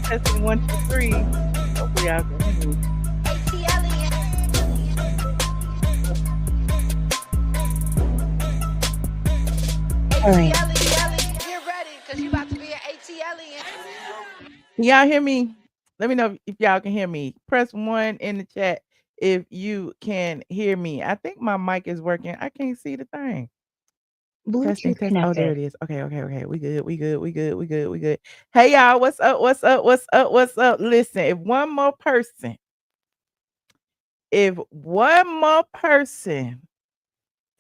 Testing 1, 2, 3. Hopefully y'all can hear me. All right. Can y'all hear me? Let me know if y'all can hear me. Press 1 in the chat if you can hear me. I think my mic is working. I can't see the thing. Testing. Oh, there it is. Okay. We good. Hey, y'all. What's up? Listen, if one more person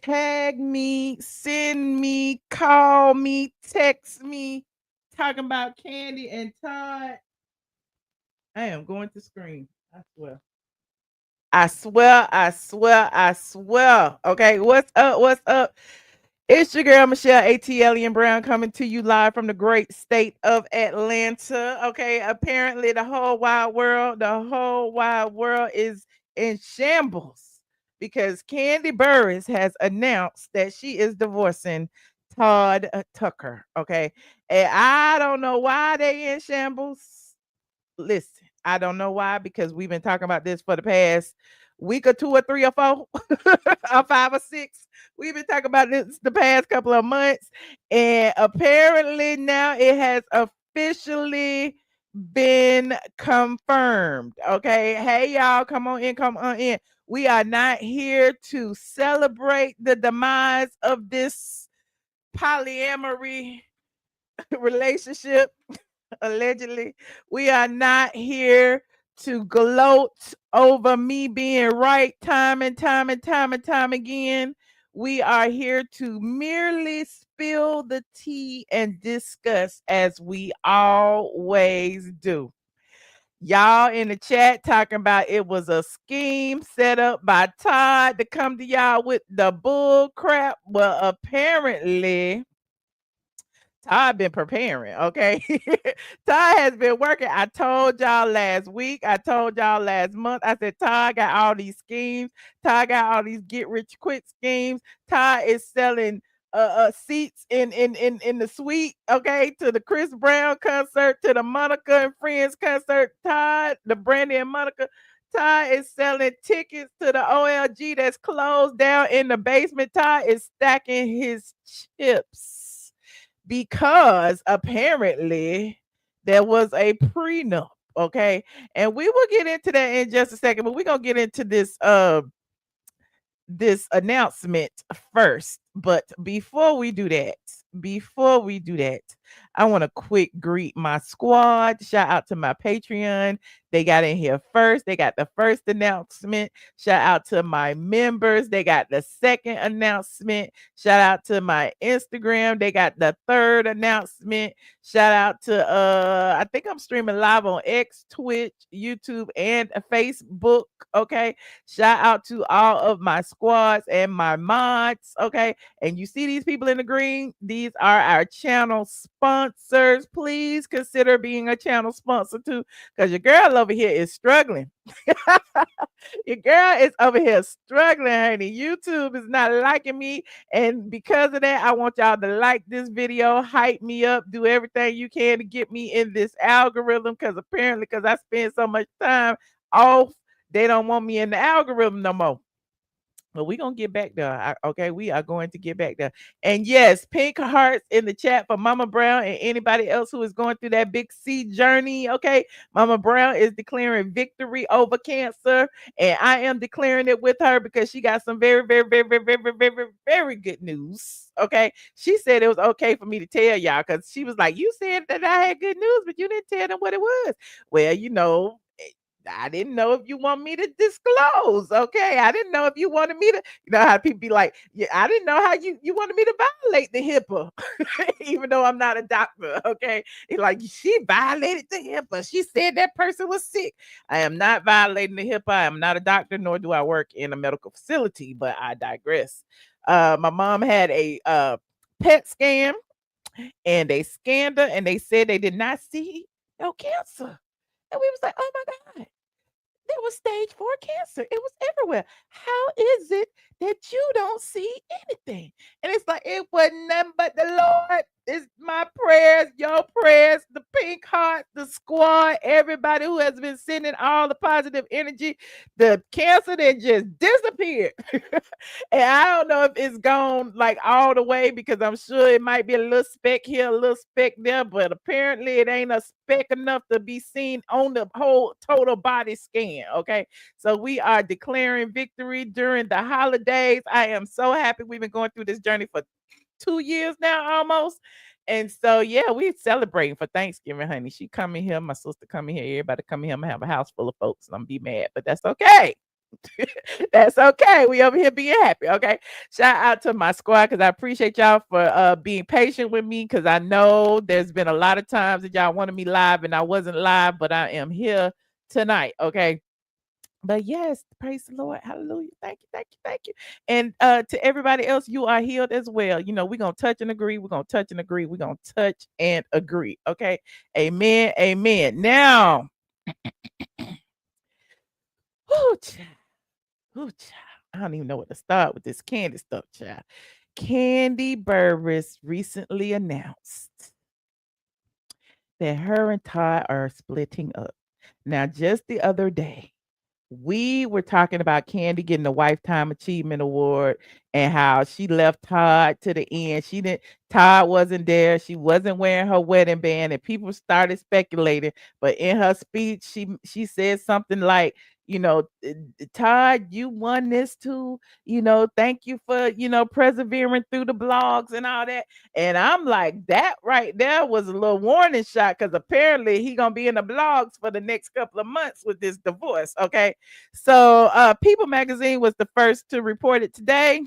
tag me, send me, call me, text me, talking about Kandi and Todd, I am going to scream. I swear. Okay, what's up? It's your girl, Michelle A.T. Brown, coming to you live from the great state of Atlanta. Okay, apparently the whole wide world is in shambles because Kandi Burruss has announced that she is divorcing Todd Tucker. Okay, and I don't know why they in shambles. Listen, I don't know why, because we've been talking about this for the past week or 2 or 3 or 4 or 5 or 6. We've been talking about this the past couple of months, and apparently now it has officially been confirmed. Okay, hey y'all, come on in. We are not here to celebrate the demise of this polyamory relationship. Allegedly, we are not here to gloat over me being right time and time again. We are here to merely spill the tea and discuss, as we always do. Y'all in the chat talking about it was a scheme set up by Todd to come to y'all with the bull crap. Well, apparently Todd been preparing, okay? Todd has been working. I told y'all last week. I told y'all last month. I said Todd got all these schemes. Todd got all these get rich quick schemes. Todd is selling seats in the suite, okay, to the Chris Brown concert, to the Monica and Friends concert. Todd, the Brandy and Monica. Todd is selling tickets to the OLG that's closed down in the basement. Todd is stacking his chips because apparently there was a prenup, okay? And we will get into that in just a second, but we're gonna get into this announcement first. But before we do that, I want to quick greet my squad. Shout out to my Patreon. They got in here first. They got the first announcement. Shout out to my members. They got the second announcement. Shout out to my Instagram. They got the third announcement. Shout out to I think I'm streaming live on X, Twitch, YouTube, and Facebook. Okay. Shout out to all of my squads and my mods. Okay. And you see these people in the green? These are our channel sponsors. Please consider being a channel sponsor too, because your girl over here is struggling. Your girl is over here struggling, honey. YouTube is not liking me. And because of that, I want y'all to like this video, hype me up, do everything you can to get me in this algorithm, because apparently, because I spend so much time off, they don't want me in the algorithm no more. But we're gonna get back there. Okay, we are going to get back there. And yes, pink hearts in the chat for Mama Brown and anybody else who is going through that big C journey. Okay, Mama Brown is declaring victory over cancer, and I am declaring it with her because she got some very, very, very, very, very, very, very, very good news. Okay, she said it was okay for me to tell y'all because she was like, "You said that I had good news, but you didn't tell them what it was." Well, I didn't know if you want me to disclose. Okay. I didn't know if you wanted me to, how people be like, yeah, I didn't know how you wanted me to violate the HIPAA, even though I'm not a doctor. Okay. It's like she violated the HIPAA. She said that person was sick. I am not violating the HIPAA. I am not a doctor, nor do I work in a medical facility, but I digress. My mom had a PET scan and they scanned her and they said they did not see no cancer. And we was like, oh my God, there was stage 4 cancer. It was everywhere. How is it that you don't see anything? And it's like, it wasn't nothing but the Lord. It's my prayers, your prayers, the pink heart, the squad, everybody who has been sending all the positive energy. The cancer that just disappeared. And I don't know if it's gone like all the way because I'm sure it might be a little speck here, a little speck there, but apparently it ain't a speck enough to be seen on the whole total body scan. Okay. So we are declaring victory during the holidays. I am so happy we've been going through this journey for 2 years now almost. And so yeah, we celebrating for Thanksgiving, honey. She coming here, my sister coming here, everybody coming here. I'm gonna have a house full of folks and I'm gonna be mad, but that's okay. That's okay. We over here being happy. Okay. Shout out to my squad because I appreciate y'all for being patient with me because I know there's been a lot of times that y'all wanted me live and I wasn't live, but I am here tonight. Okay. But yes, praise the Lord. Hallelujah. Thank you. Thank you. Thank you. And to everybody else, you are healed as well. We're gonna touch and agree. We're gonna touch and agree. We're gonna touch and agree. Okay. Amen. Amen. Now, whew, ooh, child. I don't even know what to start with this candy stuff, child. Kandi Burruss recently announced that her and Todd are splitting up. Now, just the other day, we were talking about Kandi getting the Lifetime Achievement Award and how she left Todd to the end. Todd wasn't there. She wasn't wearing her wedding band, and people started speculating. But in her speech, she said something like, Todd, you won this too. Thank you for, persevering through the blogs and all that. And I'm like, that right there was a little warning shot because apparently he gonna be in the blogs for the next couple of months with this divorce. Okay. So People Magazine was the first to report it today.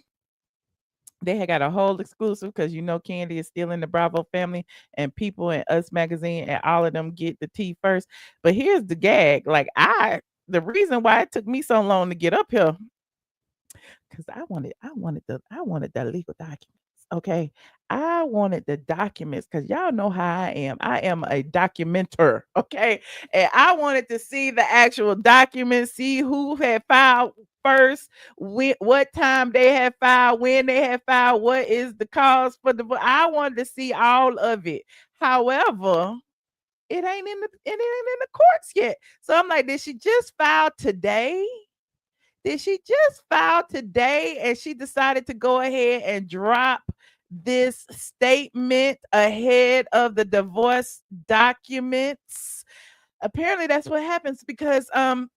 They had got a whole exclusive because Kandi is still in the Bravo family and People and Us Magazine and all of them get the tea first. But here's the gag. The reason why it took me so long to get up here because I wanted the legal documents. Okay. I wanted the documents because y'all know how I am. I am a documenter. Okay. And I wanted to see the actual documents, see who had filed first, what time they had filed, when they had filed, what is the cause for the. I wanted to see all of it. However, it ain't in the courts yet. So I'm like, did she just file today? Did she just file today and she decided to go ahead and drop this statement ahead of the divorce documents? Apparently that's what happens because Todd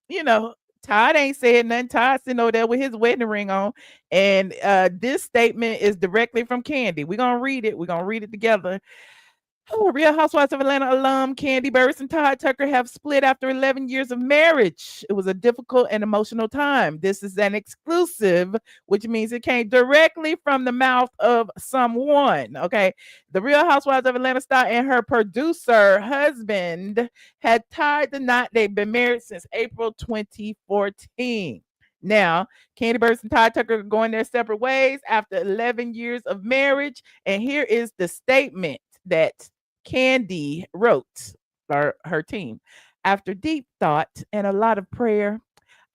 ain't said nothing. Todd sitting over there with his wedding ring on. And this statement is directly from Kandi. We're gonna read it. We're gonna read it together. Oh, Real Housewives of Atlanta alum Kandi Burruss and Todd Tucker have split after 11 years of marriage. It was a difficult and emotional time. This is an exclusive, which means it came directly from the mouth of someone. Okay. The Real Housewives of Atlanta star and her producer husband had tied the knot. They've been married since April 2014. Now, Kandi Burruss and Todd Tucker are going their separate ways after 11 years of marriage. And here is the statement that Kandi wrote for her team. After deep thought and a lot of prayer,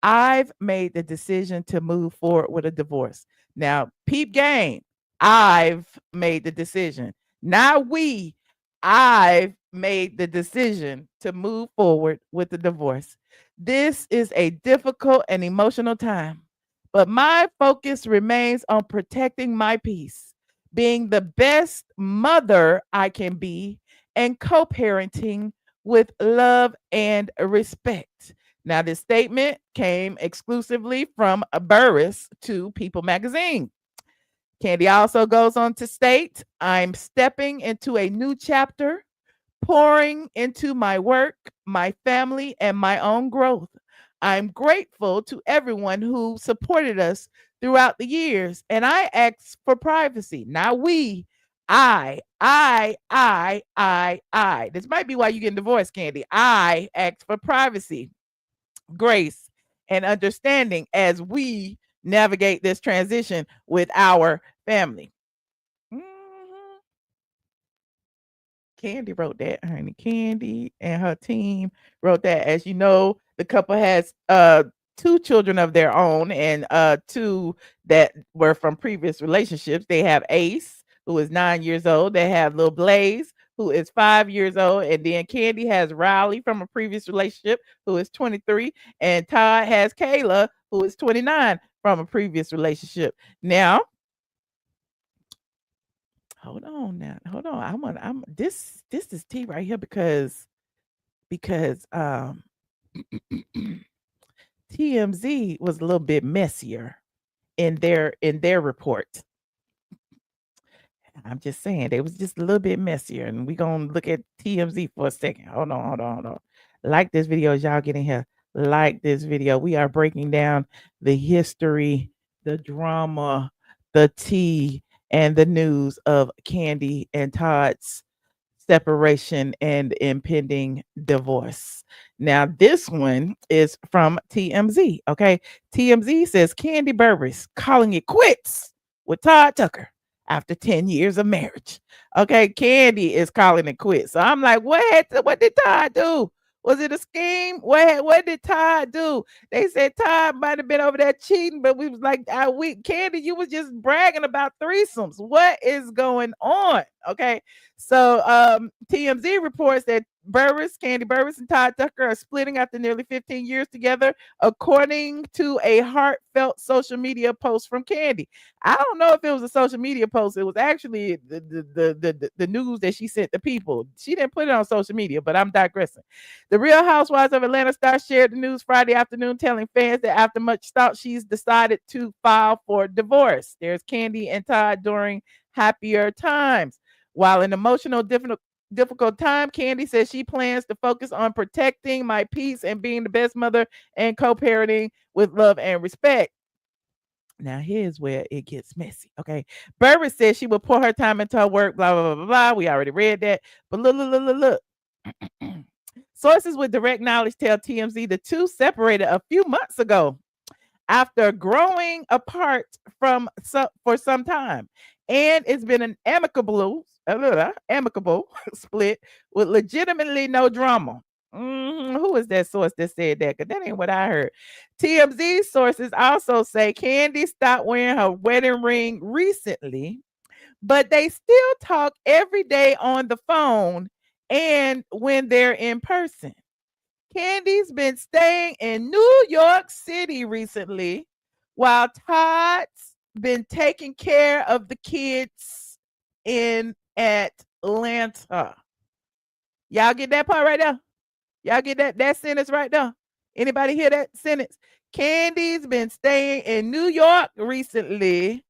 I've made the decision to move forward with a divorce. Now, peep game. I've made the decision. Not we. I've made the decision to move forward with the divorce. This is a difficult and emotional time, But my focus remains on protecting my peace, being the best mother I can be, and co parenting with love and respect. Now, this statement came exclusively from Burruss to People magazine. Kandi also goes on to state, I'm stepping into a new chapter, pouring into my work, my family, and my own growth. I'm grateful to everyone who supported us throughout the years, and I ask for privacy. Not we. I. This might be why you're getting divorced, Kandi. I ask for privacy, grace, and understanding as we navigate this transition with our family. Mhm. Kandi wrote that, honey. Kandi and her team wrote that. As you know, the couple has two children of their own and two that were from previous relationships. They have Ace, who is 9 years old. They have little Blaze, who is 5 years old. And then Kandi has Riley from a previous relationship, who is 23. And Todd has Kaela, who is 29 from a previous relationship. Now, hold on now. Hold on. I'm this is tea right here because TMZ was a little bit messier in their report. I'm just saying they was just a little bit messier, and we gonna look at TMZ for a second. Hold on. Like this video as y'all get in here. Like this video. We are breaking down the history, the drama, the tea, and the news of Kandi and Todd's separation and impending divorce. Now, this one is from TMZ. Okay. TMZ says Kandi Burruss calling it quits with Todd Tucker after 10 years of marriage. Okay. Kandi is calling it quits. So I'm like, what did Todd do? Was it a scheme? What did Todd do? They said Todd might have been over there cheating, but we was like, Kandi, you was just bragging about threesomes. What is going on? Okay. So TMZ reports that Kandi Burruss, and Todd Tucker are splitting after nearly 15 years together, according to a heartfelt social media post from Kandi. I don't know if it was a social media post. It was actually the news that she sent the people. She didn't put it on social media, but I'm digressing. The Real Housewives of Atlanta star shared the news Friday afternoon, telling fans that after much thought, she's decided to file for divorce. There's Kandi and Todd during happier times. While an emotional, difficult time, Kandi says she plans to focus on protecting my peace and being the best mother and co-parenting with love and respect. Now, here's where it gets messy. Okay. Burruss says she will pour her time into her work, blah, blah, blah, blah. We already read that. But look. Sources with direct knowledge tell TMZ the two separated a few months ago after growing apart for some time. And it's been an amicable split with legitimately no drama. Who is that source that said that? Because that ain't what I heard. TMZ sources also say Kandi stopped wearing her wedding ring recently, but they still talk every day on the phone and when they're in person. Kandi's been staying in New York City recently, while Todd's been taking care of the kids in Atlanta. Y'all get that part right there? Y'all get that sentence right there? Anybody hear that sentence? Kandi's been staying in New York recently,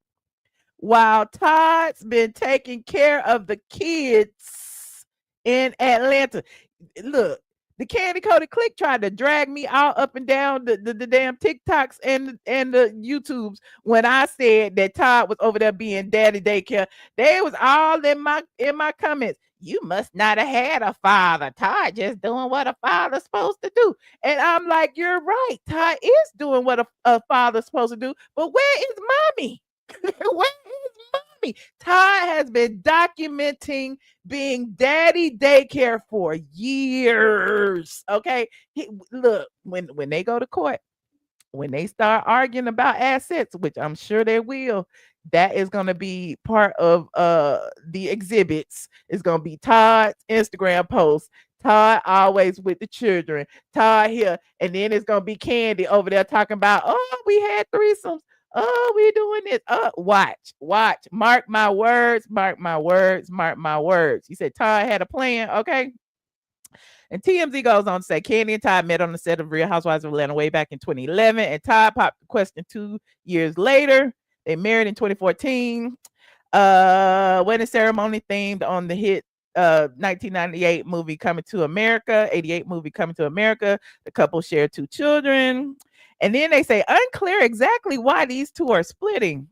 while Todd's been taking care of the kids in Atlanta. Look, the Kandi Cody Click tried to drag me all up and down the damn TikToks and the YouTubes when I said that Todd was over there being daddy daycare. They was all in my comments. You must not have had a father. Todd just doing what a father's supposed to do. And I'm like, you're right. Todd is doing what a father's supposed to do. But where is mommy? Where is mommy? Todd has been documenting being daddy daycare for years. Okay. Look, when they go to court, when they start arguing about assets, which I'm sure they will, that is going to be part of the exhibits. It's going to be Todd's Instagram post. Todd always with the children. Todd here. And then it's going to be Kandi over there talking about, oh, we had threesomes. Oh, we doing this. Watch. Mark my words. Mark my words. Mark my words. You said Todd had a plan. Okay. And TMZ goes on to say Kandi and Todd met on the set of Real Housewives of Atlanta way back in 2011. And Todd popped the question 2 years later. They married in 2014. Wedding ceremony themed on the hit 1998 movie Coming to America, 88 movie Coming to America. The couple share 2 children. And then they say unclear exactly why these two are splitting.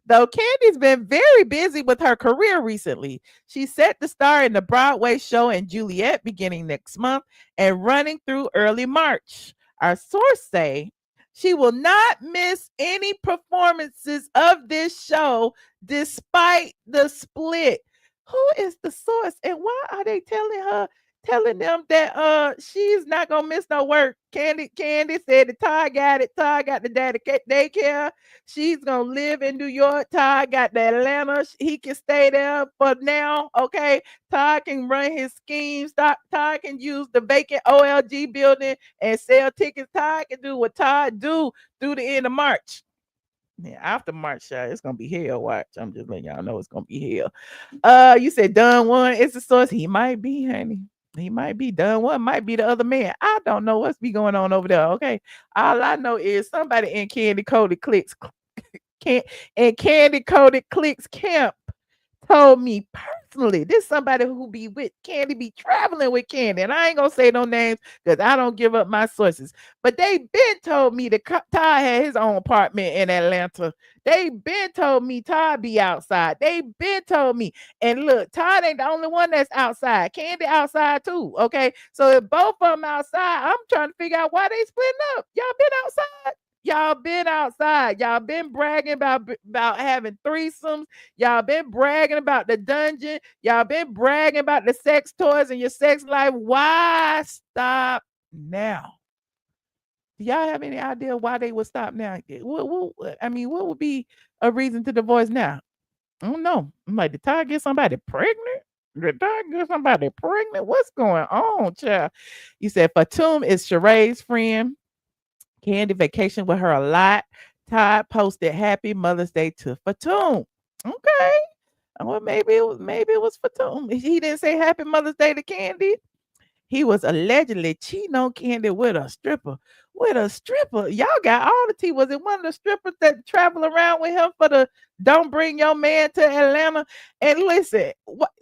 Though Kandi's been very busy with her career recently. She's set to star in the Broadway show in Juliet beginning next month and running through early March. Our sources say she will not miss any performances of this show despite the split. Who is the source and why are they telling them that she's not gonna miss no work? Kandi said that Todd got it. Todd got the daycare. She's gonna live in New York. Todd got the Atlanta. He can stay there for now. Okay. Todd can run his schemes. Todd can use the vacant OLG building and sell tickets. Todd can do what Todd do through the end of March. Yeah, after March, it's gonna be hell. Watch. I'm just letting y'all know it's gonna be hell. You said Don one is the source. He might be, honey. He might be done. One might be the other man. I don't know what's be going on over there. Okay. All I know is somebody in Kandi Coded Clicks can't and Kandi Coded Clicks camp told me personally, this somebody who be with Kandi, be traveling with Kandi, and I ain't gonna say no names because I don't give up my sources. But they been told me that Todd had his own apartment in Atlanta. They been told me Todd be outside. They been told me, and look, Todd ain't the only one that's outside. Kandi outside too. Okay, so if both of them outside, I'm trying to figure out why they splitting up. Y'all been outside. Y'all been outside. Y'all been bragging about having threesomes. Y'all been bragging about the dungeon. Y'all been bragging about the sex toys and your sex life. Why stop now? Do y'all have any idea why they would stop now? What would be a reason to divorce now? I don't know. I'm like, did Todd get somebody pregnant? Did Todd get somebody pregnant? What's going on, child? You said Fatum is Sheree's friend. Kandi vacation with her a lot. Todd posted Happy Mother's Day to Fatum. Okay. Well, maybe it was Fatum. He didn't say Happy Mother's Day to Kandi. He was allegedly cheating on Kandi with a stripper. With a stripper. Y'all got all the tea. Was it one of the strippers that travel around with him for the Don't Bring Your Man to Atlanta? And listen, what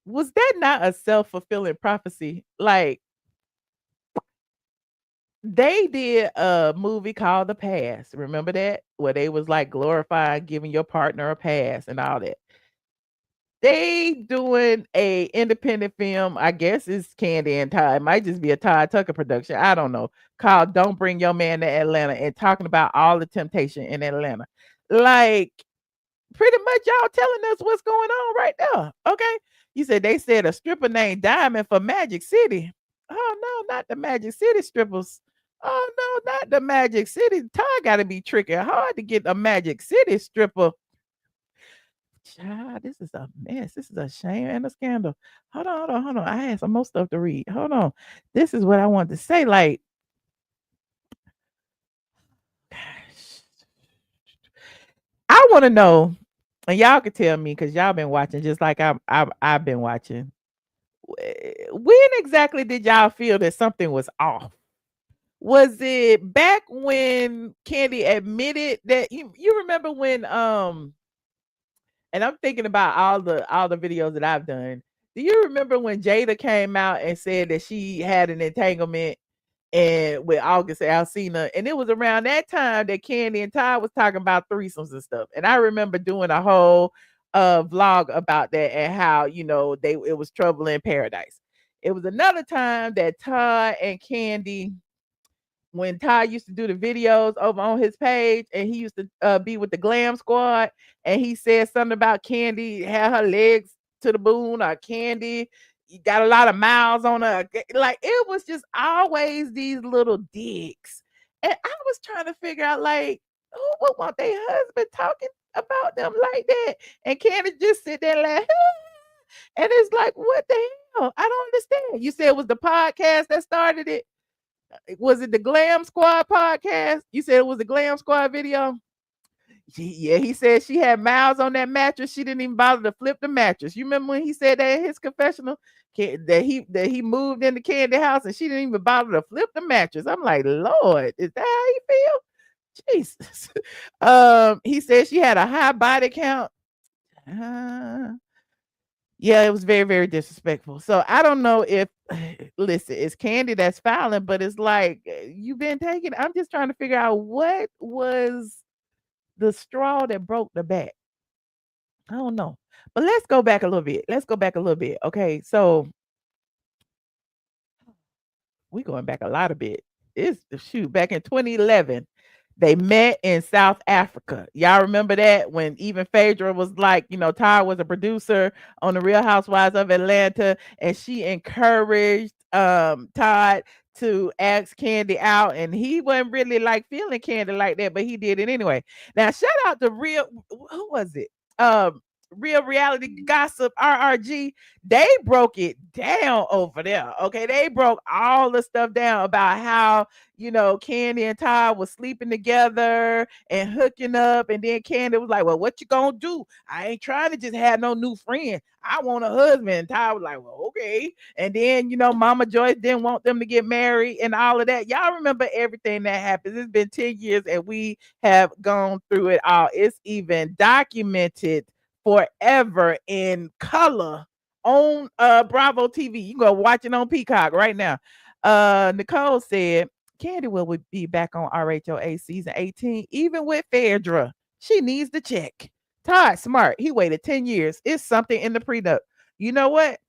was that not a self-fulfilling prophecy? Like, they did a movie called The Pass. Remember that? Where they was like glorifying giving your partner a pass and all that. They doing a independent film. I guess it's Kandi and Todd. It might just be a Todd Tucker production. I don't know. Called Don't Bring Your Man to Atlanta and talking about all the temptation in Atlanta. Like, pretty much y'all telling us what's going on right now. Okay. You said they said a stripper named Diamond for Magic City. Oh no, not the Magic City strippers. Oh no, not the Magic City. Todd gotta be tricky hard to get a Magic City stripper. Child, this is a mess. This is a shame and a scandal. Hold on. I had some more stuff to read. Hold on. This is what I wanted to say. Like, I want to know, and y'all can tell me because y'all been watching just like I've been watching. When exactly did y'all feel that something was off? Was it back when Kandi admitted that you remember when and I'm thinking about all the videos that I've done. Do you remember when Jada came out and said that she had an entanglement and with August Alsina? And it was around that time that Kandi and Todd was talking about threesomes and stuff. And I remember doing a whole vlog about that and how it was trouble in paradise. It was another time that Todd and Kandi, when Ty used to do the videos over on his page and he used to be with the glam squad and he said something about Kandi had her legs to the moon or Kandi got a lot of miles on her. Like, it was just always these little digs. And I was trying to figure out, like, who would want their husband talking about them like that? And Kandi just sit there like, and it's like, what the hell? I don't understand. You said it was the podcast that started it. Was it the Glam Squad podcast? You said it was the Glam Squad video? Yeah, he said she had miles on that mattress. She didn't even bother to flip the mattress. You remember when he said that in his confessional? That he moved into Candy house and she didn't even bother to flip the mattress. I'm like, Lord, is that how you feel? Jesus. He said she had a high body count. Uh, yeah, it was very, very disrespectful. So I don't know if listen, it's Kandi that's filing, but it's like you've been taking. I'm just trying to figure out what was the straw that broke the back. I don't know. But let's go back a little bit. Let's go back a little bit. Okay. So we going back a lot of bit. It's shoot back in 2011. They met in South Africa. Y'all remember that when even Phaedra was like, Todd was a producer on the Real Housewives of Atlanta, and she encouraged Todd to ask Kandi out, and he wasn't really like feeling Kandi like that, but he did it anyway. Now, shout out to Real, who was it? Real Reality Gossip, RRG. They broke it down over there. Okay, they broke all the stuff down about how Kandi and Todd was sleeping together and hooking up, and then Kandi was like, "Well, what you gonna do? I ain't trying to just have no new friend. I want a husband." And Todd was like, "Well, okay." And then Mama Joyce didn't want them to get married and all of that. Y'all remember everything that happened? It's been 10 years, and we have gone through it all. It's even documented forever in color on Bravo TV. You can go watch it on Peacock right now. Nicole said Kandi will be back on RHOA season 18, even with Phaedra. She needs the check. Todd smart. He waited 10 years. It's something in the prenup. You know what?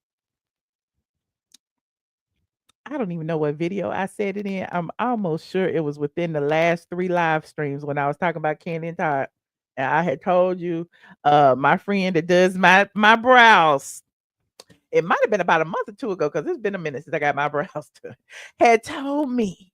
I don't even know what video I said it in. I'm almost sure it was within the last 3 live streams when I was talking about Kandi and Todd. And I had told you, my friend that does my brows, it might have been about a month or two ago because it's been a minute since I got my brows done, had told me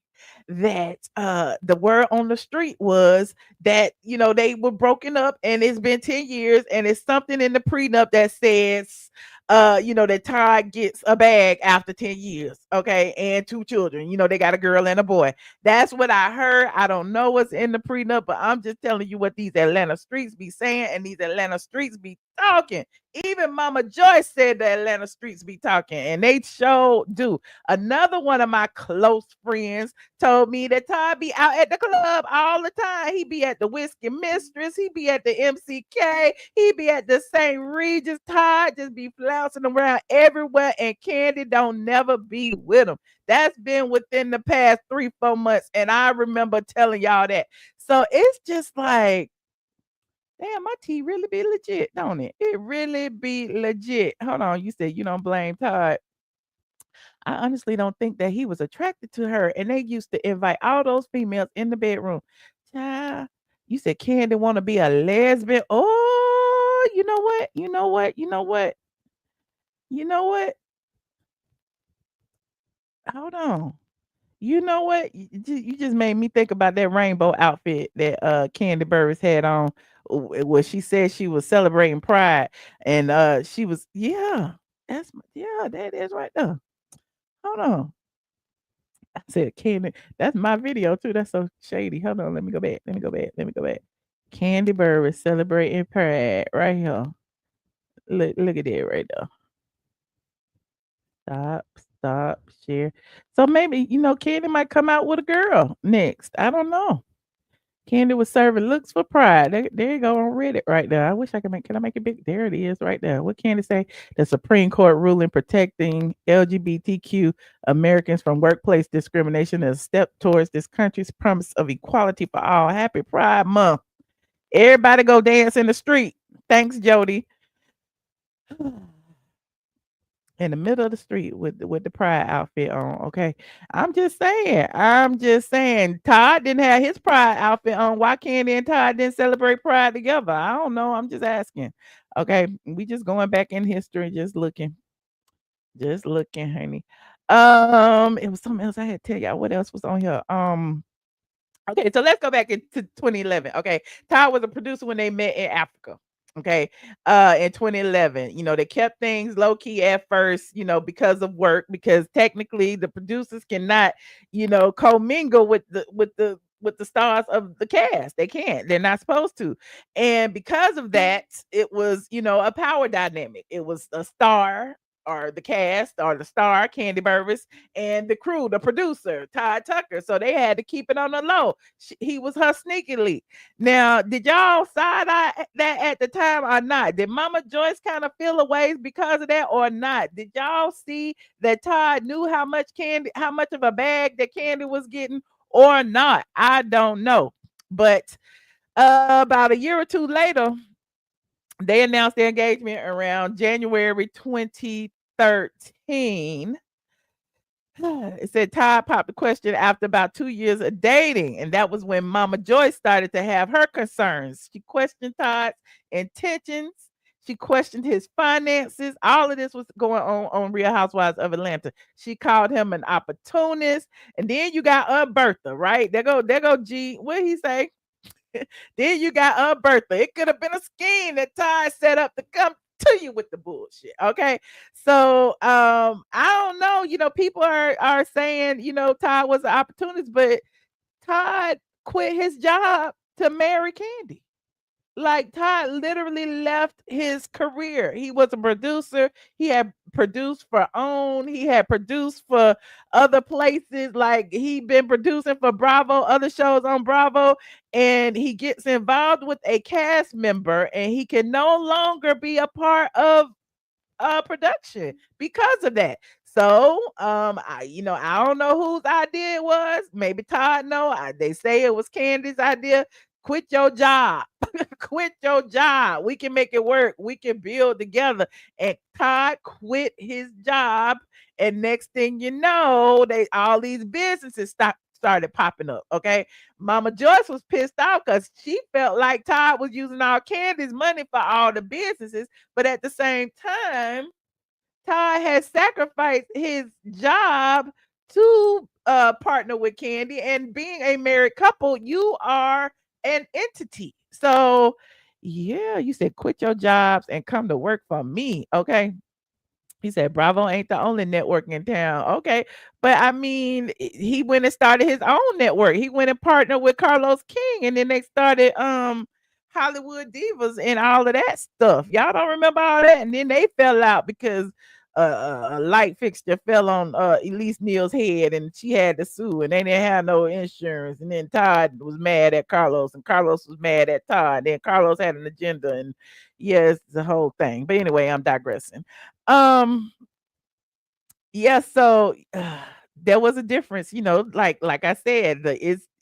that the word on the street was that they were broken up and it's been 10 years and it's something in the prenup that says that Todd gets a bag after 10 years, okay, and 2 children. They got a girl and a boy. That's what I heard. I don't know what's in the prenup, but I'm just telling you what these Atlanta streets be saying, and these Atlanta streets be talking. Even Mama Joyce said the Atlanta streets be talking, and they sure do. Another one of my close friends told me that Todd be out at the club all the time. He be at the Whiskey Mistress. He be at the MCK. He be at the St. Regis. Todd just be flouncing around everywhere, and Kandi don't never be with him. That's been within the past 3-4 months, and I remember telling y'all that. So it's just like, damn, my tea really be legit, don't it? It really be legit. Hold on, you said you don't blame Todd. I honestly don't think that he was attracted to her, and they used to invite all those females in the bedroom. Child, you said Kandi want to be a lesbian. Oh, you know what? You know what? You know what? You know what? Hold on. You know what? You just made me think about that rainbow outfit that Kandi Burruss had on, where she said she was celebrating Pride, and she was, yeah, yeah, that is right there. Hold on. I said Kandi. That's my video too. That's so shady. Hold on. Let me go back. Let me go back. Let me go back. Kandi Burruss celebrating Pride right here. Look at that right there. Stop, share. So maybe Kandi might come out with a girl next. I don't know. Kandi was serving looks for pride. There you go on Reddit right there. I wish I could make. Can I make it big? There it is right there. What Kandi say? The Supreme Court ruling protecting LGBTQ Americans from workplace discrimination is a step towards this country's promise of equality for all. Happy Pride Month. Everybody go dance in the street. Thanks, Jody. In the middle of the street with the pride outfit on. Okay. I'm just saying. I'm just saying. Todd didn't have his pride outfit on. Why Kandi and Todd didn't celebrate pride together? I don't know. I'm just asking. Okay. We just going back in history, just looking. Just looking, honey. It was something else I had to tell y'all. What else was on here? Okay, so let's go back into 2011. Okay. Todd was a producer when they met in Africa. Okay. In 2011, they kept things low key at first, because of work, because technically the producers cannot, commingle with the stars of the cast. They can't. They're not supposed to. And because of that, it was, a power dynamic. It was a star or the cast or the star, Kandi Burruss, and the crew, the producer, Todd Tucker. So they had to keep it on the low. He was her sneakily. Now, did y'all side eye that at the time or not? Did Mama Joyce kind of feel a ways because of that or not? Did y'all see that Todd knew how much of a bag that Kandi was getting or not? I don't know. But about a year or two later, they announced their engagement around January 2013. It said Todd popped the question after about 2 years of dating, and that was when Mama Joyce started to have her concerns. She questioned Todd's intentions. She questioned his finances. All of this was going on Real Housewives of Atlanta. She called him an opportunist, and then you got Bertha, right? There go G. What he say? Then you got Bertha. It could have been a scheme that Ty set up to come to you with the bullshit. Okay. So I don't know. People are saying, Todd was an opportunist, but Todd quit his job to marry Kandi. Like Todd literally left his career. He was a producer. He had produced for OWN. He had produced for other places. Like he been producing for Bravo, other shows on Bravo, and he gets involved with a cast member, and he can no longer be a part of production because of that. So I don't know whose idea it was. Maybe Todd know. They say it was Candy's idea. Quit your job. Quit your job. We can make it work. We can build together. And Todd quit his job. And next thing you know, all these businesses started popping up. Okay. Mama Joyce was pissed off because she felt like Todd was using all Candy's money for all the businesses. But at the same time, Todd has sacrificed his job to partner with Kandi. And being a married couple, you are an entity. So, yeah, you said quit your jobs and come to work for me. Okay. He said Bravo ain't the only network in town. Okay. But I mean, he went and started his own network. He went and partnered with Carlos King, and then they started Hollywood Divas and all of that stuff. Y'all don't remember all that? And then they fell out because a light fixture fell on Elise Neal's head, and she had to sue, and they didn't have no insurance. And then Todd was mad at Carlos, and Carlos was mad at Todd. Then Carlos had an agenda, and yes, the whole thing. But anyway, I'm digressing. Um, yeah, so there was a difference, like I said,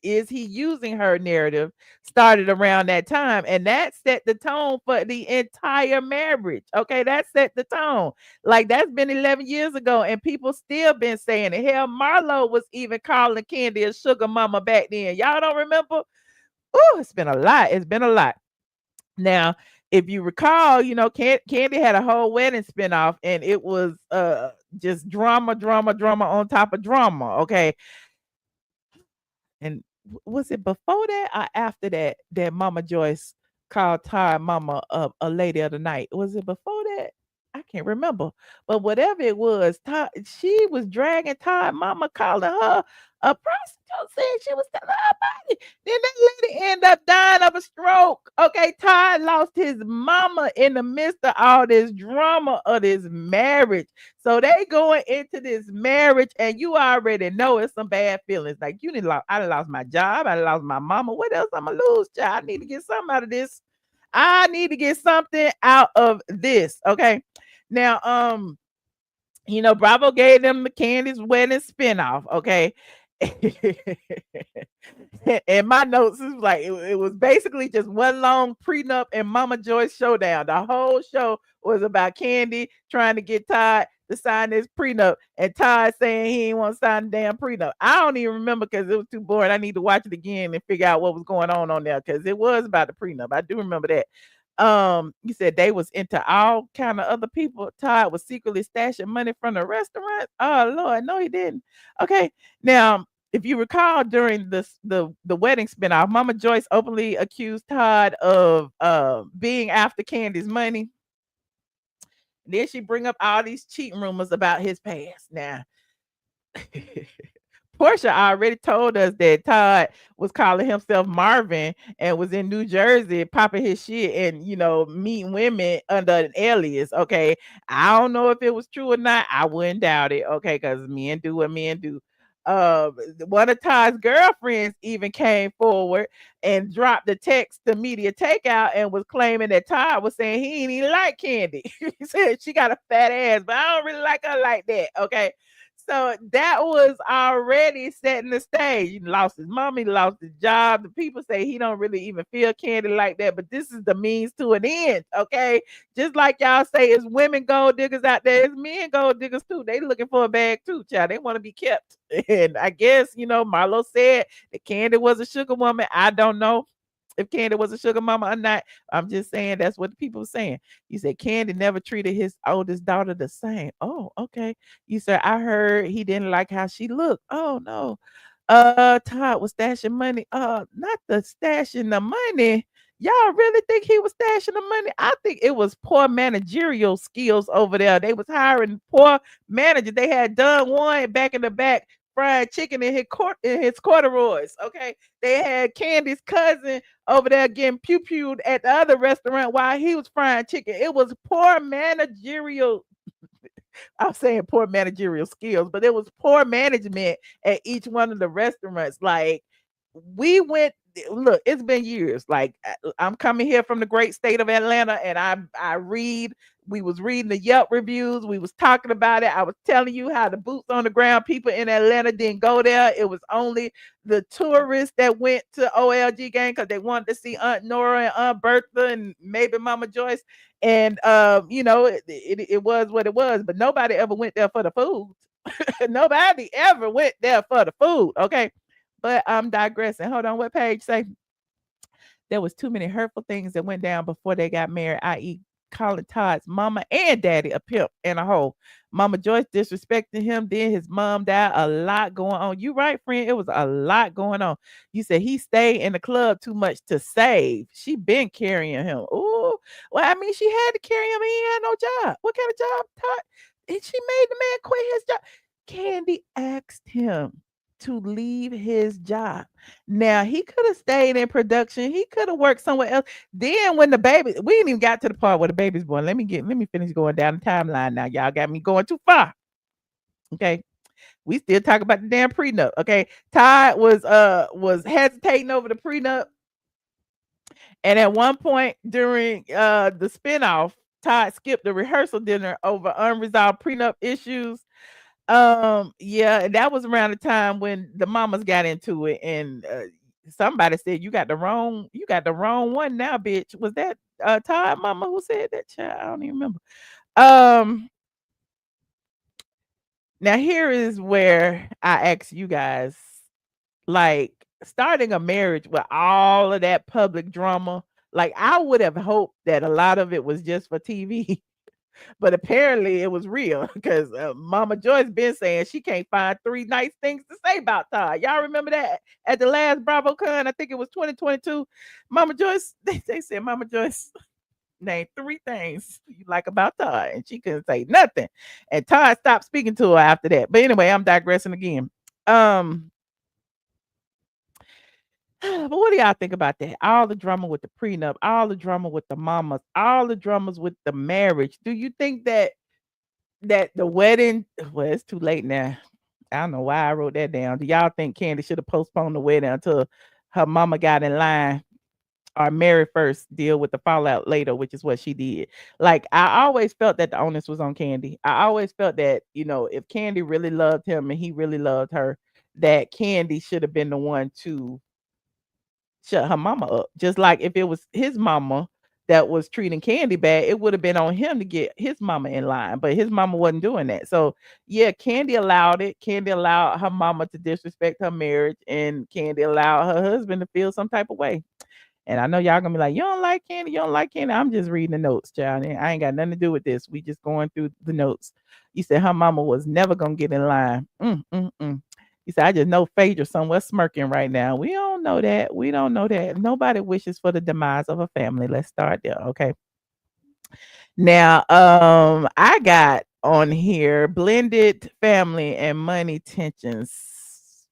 is he using her narrative started around that time, and that set the tone for the entire marriage. Okay, that set the tone. Like that's been 11 years ago, and people still been saying it. Hell, Marlo was even calling Kandi a sugar mama back then. Y'all don't remember? Oh, it's been a lot. It's been a lot. Now, if you recall, Kandi had a whole wedding spinoff, and it was just drama, drama, drama on top of drama. Okay. And was it before that or after that Mama Joyce called Todd Mama a lady of the night? Was it before that? I can't remember. But whatever it was, Todd, she was dragging Todd Mama, calling her a prostitute, saying she was telling her body. Then that lady ended up dying of a stroke. Okay, Todd lost his mama in the midst of all this drama of this marriage. So they going into this marriage, and you already know it's some bad feelings. Like I done lost my job, I done lost my mama. What else I'ma lose, child? I need to get something out of this. I need to get something out of this. Okay. Now, Bravo gave them the Candy's wedding spinoff. Okay. And my notes is like it was basically just one long prenup and Mama Joyce showdown. The whole show was about Kandi trying to get Todd to sign this prenup, and Todd saying he didn't want to sign the damn prenup. I don't even remember because it was too boring. I need to watch it again and figure out what was going on there because it was about the prenup. I do remember that. You said they was into all kind of other people. Todd was secretly stashing money from the restaurant. Oh Lord, no, he didn't. Okay, now if you recall, during the wedding spinoff, Mama Joyce openly accused Todd of being after Kandi's money. Then she bring up all these cheating rumors about his past. Now, Portia already told us that Todd was calling himself Marvin and was in New Jersey popping his shit and, meeting women under an alias. Okay. I don't know if it was true or not. I wouldn't doubt it. Okay. Because men do what men do. One of Todd's girlfriends even came forward and dropped the text to media takeout and was claiming that Todd was saying he ain't even like Kandi. He said she got a fat ass, but I don't really like her like that. Okay. So that was already setting the stage. He lost his mom, he lost his job. The people say he don't really even feel Kandi like that, but this is the means to an end. Okay. Just like y'all say, it's women gold diggers out there, it's men gold diggers too. They looking for a bag too, child. They want to be kept. And I guess, Marlo said that Kandi was a sugar woman. I don't know if Kandi was a sugar mama or not. I'm just saying that's what the people were saying. You said Kandi never treated his oldest daughter the same. Oh, okay. You said I heard he didn't like how she looked. Oh no. Todd was stashing money. Not the stashing the money. Y'all really think he was stashing the money? I think it was poor managerial skills over there. They was hiring poor managers. They had done one back in the back fried chicken in his corduroys. Okay. They had Candy's cousin over there getting pew pewed at the other restaurant while he was frying chicken. It was poor managerial. I'm saying poor managerial skills, but it was poor management at each one of the restaurants. Like we went look, it's been years. Like I'm coming here from the great state of Atlanta and I read we was reading the Yelp reviews. We was talking about it. I was telling you how the boots on the ground people in Atlanta didn't go there. It was only the tourists that went to OLG game because they wanted to see Aunt Nora and Aunt Bertha and maybe Mama Joyce. And it was what it was, but nobody ever went there for the food. Nobody ever went there for the food. Okay. But I'm digressing. Hold on, what page say? There was too many hurtful things that went down before they got married, i.e. calling Todd's mama and daddy a pimp and a hoe. Mama Joyce disrespecting him, then his mom died. A lot going on. You right, friend. It was a lot going on. You said he stayed in the club too much to save. She been carrying him. Oh, well, I mean, she had to carry him. He ain't had no job. What kind of job, Todd? And she made the man quit his job. Kandi asked him to leave his job. Now he could have stayed in production. He could have worked somewhere else. Then when the baby, we ain't even got to the part where the baby's born. Let me finish going down the timeline now. Y'all got me going too far. Okay. We still talk about the damn prenup. Okay. Todd was hesitating over the prenup. And at one point during the spinoff, Todd skipped the rehearsal dinner over unresolved prenup issues. Yeah, and that was around the time when the mamas got into it, and somebody said you got the wrong one now, bitch. Was that Todd mama who said that? Child, I don't even remember. Um, Now here is where I ask you guys, like starting a marriage with all of that public drama. Like I would have hoped that a lot of it was just for TV. But apparently it was real because Mama Joyce been saying she can't find three nice things to say about Todd. Y'all remember that at the last BravoCon? I think it was 2022. Mama Joyce, they said Mama Joyce named three things you like about Todd, and she couldn't say nothing. And Todd stopped speaking to her after that. But anyway, I'm digressing again. But what do y'all think about that? All the drama with the prenup, all the drama with the mamas, all the dramas with the marriage. Do you think that the wedding, well, it's too late now. I don't know why I wrote that down. Do y'all think Kandi should have postponed the wedding until her mama got in line or marry first, deal with the fallout later, which is what she did? Like I always felt that the onus was on Kandi. I always felt that, if Kandi really loved him and he really loved her, that Kandi should have been the one to shut her mama up. Just like if it was his mama that was treating Kandi bad, it would have been on him to get his mama in line. But his mama wasn't doing that. So yeah, Kandi allowed it. Kandi allowed her mama to disrespect her marriage, and Kandi allowed her husband to feel some type of way. And I know y'all gonna be like, you don't like Kandi, you don't like Kandi. I'm just reading the notes, child. I ain't got nothing to do with this. We just going through the notes. You said her mama was never gonna get in line. He said, I just know Phaedra somewhere smirking right now. We don't know that. We don't know that. Nobody wishes for the demise of a family. Let's start there. Okay. Now, I got on here blended family and money tensions.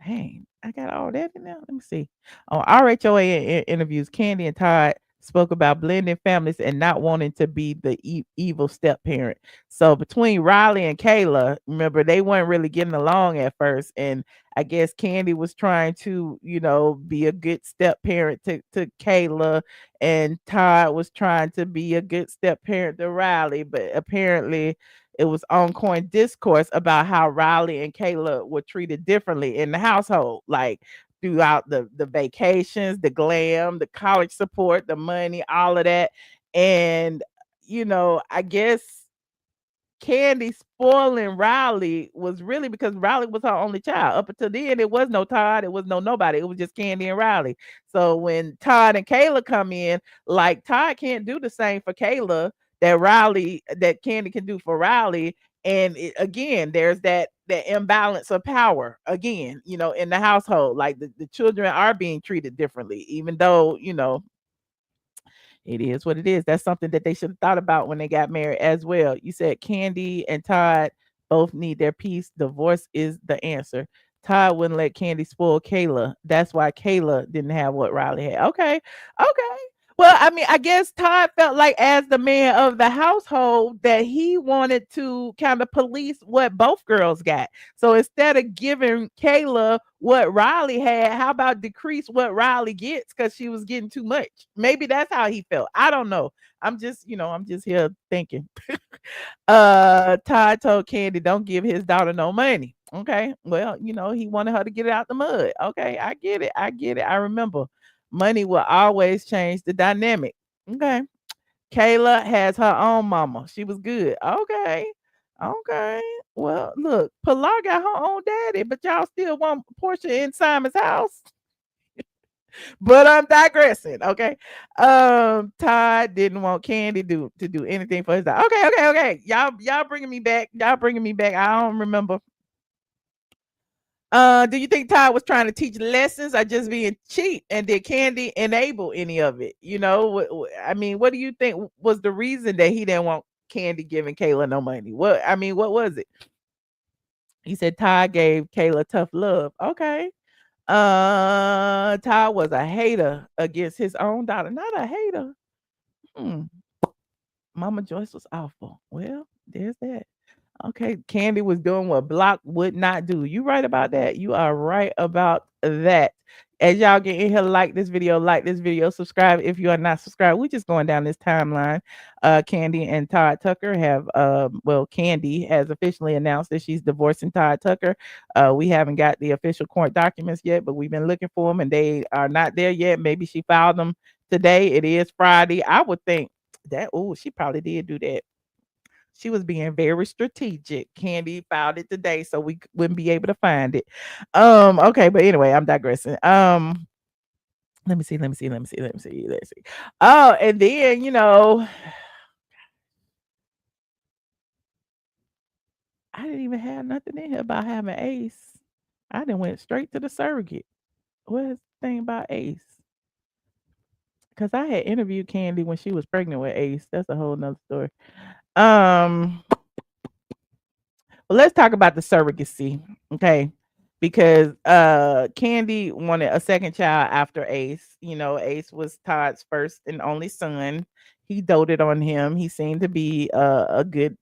Dang, I got all that in there. Let me see. On RHOA interviews, Kandi and Todd spoke about blending families and not wanting to be the evil step parent. So between Riley and Kaela, remember they weren't really getting along at first, and I guess Kandi was trying to, be a good step parent to Kaela, and Todd was trying to be a good step parent to Riley, but apparently it was ongoing discourse about how Riley and Kaela were treated differently in the household, like throughout the vacations, the glam, the college support, the money, all of that. And I guess Kandi spoiling Riley was really because Riley was her only child. Up until then, it was no Todd, it was no nobody. It was just Kandi and Riley. So when Todd and Kaela come in, like Todd can't do the same for Kaela that Kandi can do for Riley. And again, there's that imbalance of power again, in the household. Like the children are being treated differently, even though, it is what it is. That's something that they should have thought about when they got married as well. You said Kandi and Todd both need their peace. Divorce is the answer. Todd wouldn't let Kandi spoil Kaela. That's why Kaela didn't have what Riley had. Okay. Okay. Well, I mean, I guess Todd felt like, as the man of the household, that he wanted to kind of police what both girls got. So instead of giving Kaela what Riley had, how about decrease what Riley gets because she was getting too much? Maybe that's how he felt. I don't know. I'm just here thinking. Todd told Kandi, don't give his daughter no money. Okay. Well, he wanted her to get it out the mud. Okay, I get it. I get it. I remember money will always change the dynamic. Okay. Kaela has her own mama. She was good. Okay. Okay. Well, look, Pilar got her own daddy, but y'all still want Portia in Simon's house. But I'm digressing. Okay. Todd didn't want Kandi to do anything for his dad. Okay, okay, okay. Y'all bringing me back. Y'all bringing me back. I don't remember. Do you think Todd was trying to teach lessons or just being cheap? And did Kandi enable any of it? I mean, what do you think was the reason that he didn't want Kandi giving Kaela no money? What was it? He said Todd gave Kaela tough love. Okay. Todd was a hater against his own daughter. Not a hater. Hmm. Mama Joyce was awful. Well, there's that. Okay, Kandi was doing what Block would not do. You right about that. You are right about that. As y'all get in here, like this video, subscribe if you are not subscribed. We're just going down this timeline. Kandi and Todd Tucker have Kandi has officially announced that she's divorcing Todd Tucker. We haven't got the official court documents yet, but we've been looking for them and they are not there yet. Maybe she filed them today. It is Friday. I would think that she probably did do that. She was being very strategic. Kandi filed it today, so we wouldn't be able to find it. Okay, but anyway, I'm digressing. Let me see. Oh, and then I didn't even have nothing in here about having Ace. I done went straight to the surrogate. What's the thing about Ace? Because I had interviewed Kandi when she was pregnant with Ace. That's a whole nother story. Well, let's talk about the surrogacy, okay? Because Kandi wanted a second child after Ace. Ace was Todd's first and only son. He doted on him. He seemed to be a good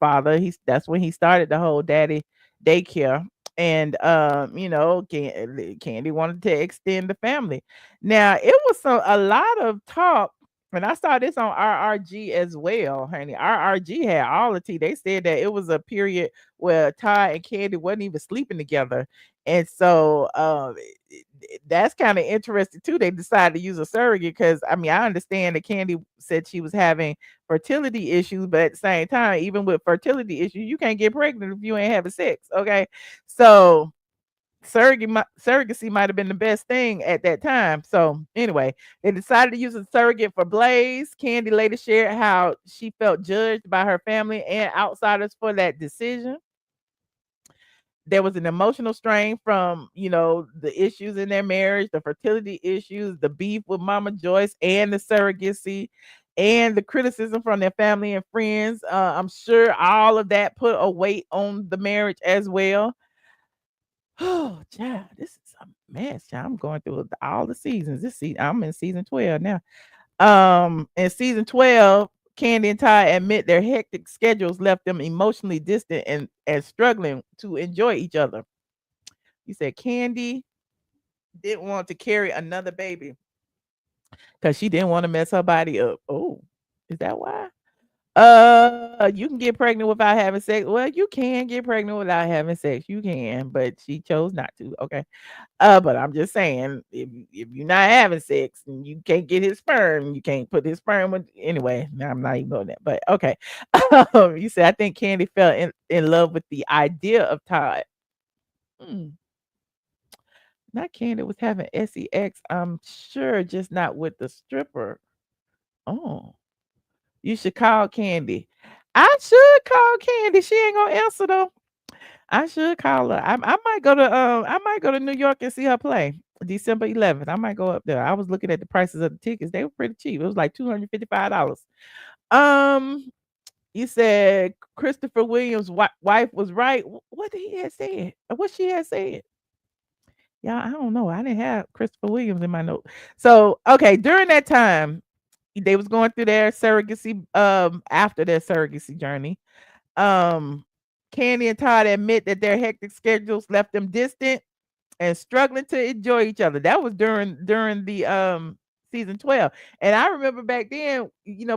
father. That's when he started the whole daddy daycare. And Kandi wanted to extend the family. Now it was a lot of talk, and I saw this on RRG as well, honey. RRG had all the tea. They said that it was a period where Todd and Kandi wasn't even sleeping together. And so that's kind of interesting too. They decided to use a surrogate because I mean, I understand that Kandi said she was having fertility issues, but at the same time, even with fertility issues, you can't get pregnant if you ain't having sex. Okay. So surrogacy might have been the best thing at that time. So anyway, they decided to use a surrogate for Blaze. Kandi later shared how she felt judged by her family and outsiders for that decision. there was an emotional strain from, the issues in their marriage, the fertility issues, the beef with Mama Joyce, and the surrogacy, and the criticism from their family and friends. I'm sure all of that put a weight on the marriage as well. Oh, child, this is a mess, child. I'm going through all the seasons. This season, I'm in season 12 now. In season 12, Kandi and Todd admit their hectic schedules left them emotionally distant and struggling to enjoy each other. You said Kandi didn't want to carry another baby because she didn't want to mess her body up. Oh, is that why? You can get pregnant without having sex. Well, you can get pregnant without having sex. You can, but she chose not to. Okay. But I'm just saying, if you're not having sex and you can't get his sperm, you can't put his sperm with anyway. No, I'm not even going there. But okay. You said I think Kandi fell in love with the idea of Todd. Hmm, not Kandi was having sex. I'm sure, just not with the stripper. Oh, you should call Kandi. I should call Kandi. She ain't gonna answer though. I should call her. I might go to New York and see her play. December 11th. I might go up there. I was looking at the prices of the tickets. They were pretty cheap. It was like $255. Um, you said Christopher Williams' wife was right. What did he had said? What she had said? Yeah, I don't know. I didn't have Christopher Williams in my note. So, okay, during that time, they was going through their surrogacy, after their surrogacy journey. Um, Kandi and Todd admit that their hectic schedules left them distant and struggling to enjoy each other. That was during the season 12. And I remember back then,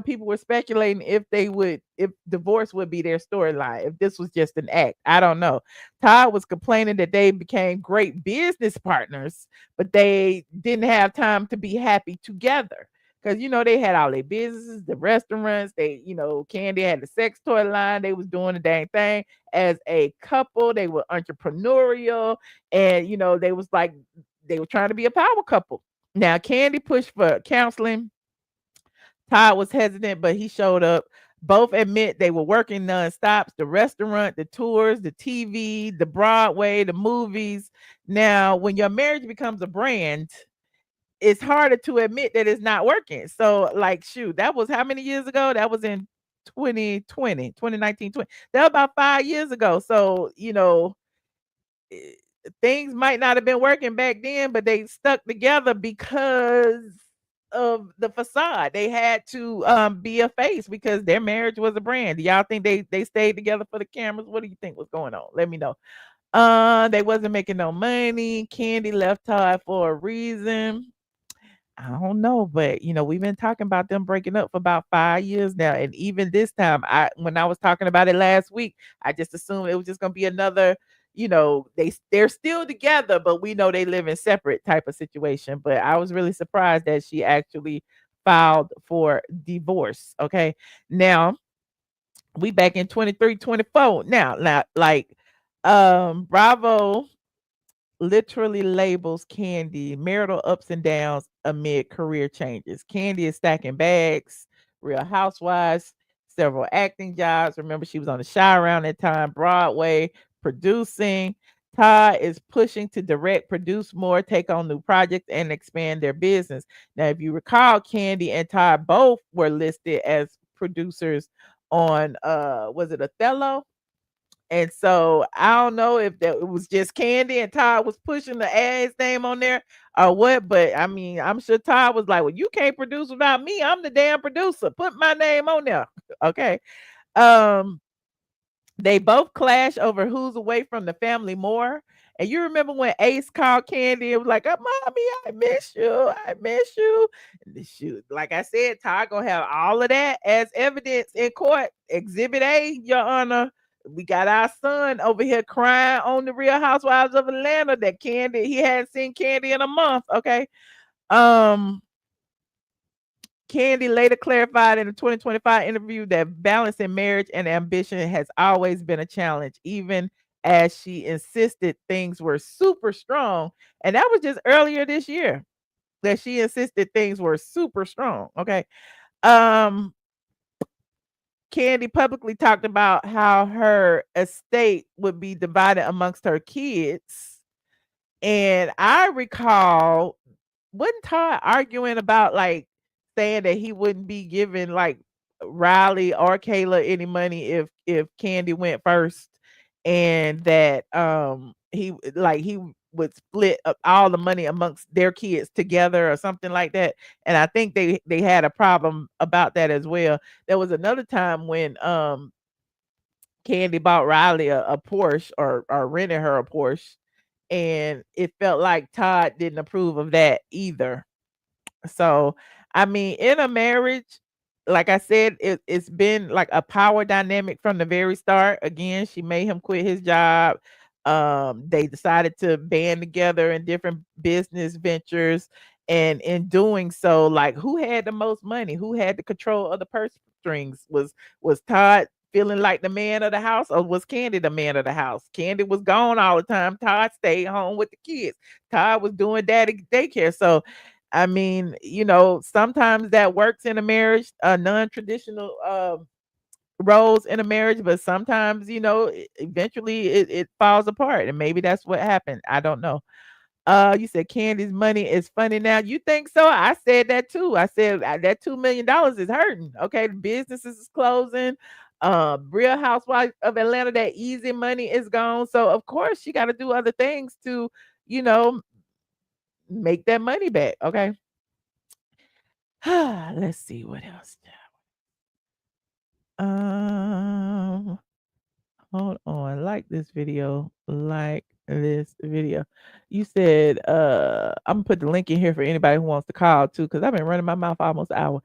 people were speculating if divorce would be their storyline, if this was just an act. I don't know. Todd was complaining that they became great business partners, but they didn't have time to be happy together. Because they had all their businesses, the restaurants, Kandi had the sex toy line, they was doing the dang thing. As a couple, they were entrepreneurial, and they was like they were trying to be a power couple. Now Kandi pushed for counseling. Todd was hesitant, but he showed up. Both admit they were working nonstop. The restaurant, the tours, the TV, the Broadway, the movies. Now, when your marriage becomes a brand, it's harder to admit that it's not working. So, like, shoot, that was how many years ago? That was in 2020, 2019, 20. That was about 5 years ago. So, eh, things might not have been working back then, but they stuck together because of the facade. They had to be a face because their marriage was a brand. Do y'all think they stayed together for the cameras? What do you think was going on? Let me know. They wasn't making no money. Kandi left Todd for a reason. I don't know, but we've been talking about them breaking up for about 5 years now. And even this time, when I was talking about it last week, I just assumed it was just gonna be another, they're still together, but we know they live in separate type of situation. But I was really surprised that she actually filed for divorce. Okay. Now we back in 23, 24. Now, like Bravo literally labels Kandi marital ups and downs amid career changes. Kandi is stacking bags, Real Housewives, several acting jobs. Remember, she was on the Shy around that time, Broadway, producing. Todd is pushing to direct, produce more, take on new projects, and expand their business. Now, if you recall, Kandi and Todd both were listed as producers on was it Othello? And so I don't know if that it was just Kandi and Todd was pushing the ass name on there or what, but I mean, I'm sure Todd was like, "Well, you can't produce without me. I'm the damn producer. Put my name on there." Okay. Um, they both clash over who's away from the family more. And you remember when Ace called Kandi and was like, "Mommy, I miss you. I miss you." And shoot, like I said, Todd gonna have all of that as evidence in court. Exhibit A, Your Honor. We got our son over here crying on the Real Housewives of Atlanta that Kandi, he hadn't seen Kandi in a month. Okay. Um, Kandi later clarified in a 2025 interview that balancing marriage and ambition has always been a challenge, even as she insisted things were super strong. And that was just earlier this year that she insisted things were super strong. Okay. Um, Kandi publicly talked about how her estate would be divided amongst her kids. And I recall, wasn't Todd arguing about like saying that he wouldn't be giving like Riley or Kaela any money if Kandi went first, and that he would split up all the money amongst their kids together or something like that. And I think they had a problem about that as well. There was another time when Kandi bought Riley a Porsche, or rented her a Porsche, and it felt like Todd didn't approve of that either. So, I mean, in a marriage, like I said, it's been like a power dynamic from the very start. Again, she made him quit his job. They decided to band together in different business ventures, and in doing so, like, who had the most money? Who had the control of the purse strings? Was Todd feeling like the man of the house, or was Kandi the man of the house? Kandi was gone all the time. Todd stayed home with the kids. Todd was doing daddy daycare. So I mean, sometimes that works in a marriage, non-traditional roles in a marriage, but sometimes, eventually it falls apart, and maybe that's what happened. I don't know. You said Candy's money is funny now. You think so? I said that too. I said that $2 million is hurting. Okay, the businesses is closing. Real Housewives of Atlanta, that easy money is gone. So of course she got to do other things to, you know, make that money back. Okay. Let's see what else. Um, hold on. Like this video. Like this video. You said I'm gonna put the link in here for anybody who wants to call too, because I've been running my mouth almost an hour.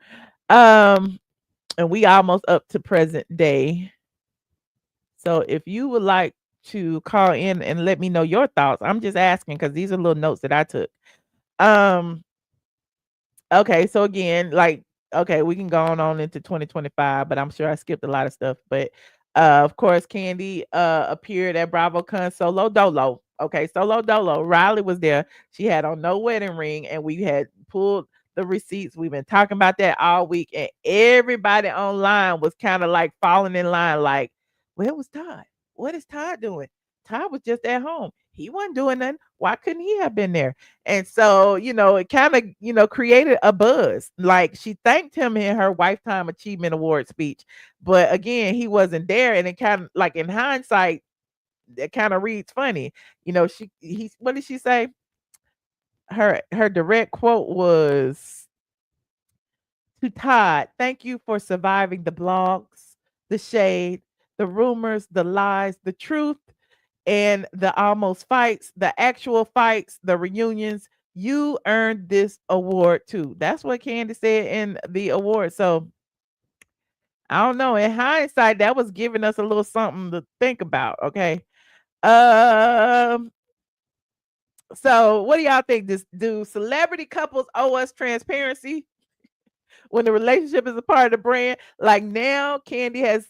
Um, and we almost up to present day. So if you would like to call in and let me know your thoughts, I'm just asking because these are little notes that I took. Um, Okay, so again, like, okay, we can go on into 2025, but I'm sure I skipped a lot of stuff. But of course, Kandi appeared at BravoCon solo dolo. Okay, solo dolo. Riley was there. She had on no wedding ring, and we had pulled the receipts. We've been talking about that all week, and everybody online was kind of like falling in line, like, where was Todd? What is Todd doing? Todd was just at home. He wasn't doing nothing. Why couldn't he have been there? And so, it kind of, created a buzz. Like, she thanked him in her Lifetime Achievement Award speech. But again, he wasn't there. And it kind of, like, in hindsight, it kind of reads funny. What did she say? Her direct quote was to Todd, thank you for surviving the blogs, the shade, the rumors, the lies, the truth, and the almost fights, the actual fights, the reunions. You earned this award too. That's what Kandi said in the award. So I don't know. In hindsight, that was giving us a little something to think about. Okay. Um. So what do y'all think? Do celebrity couples owe us transparency when the relationship is a part of the brand? Like, now Kandi has,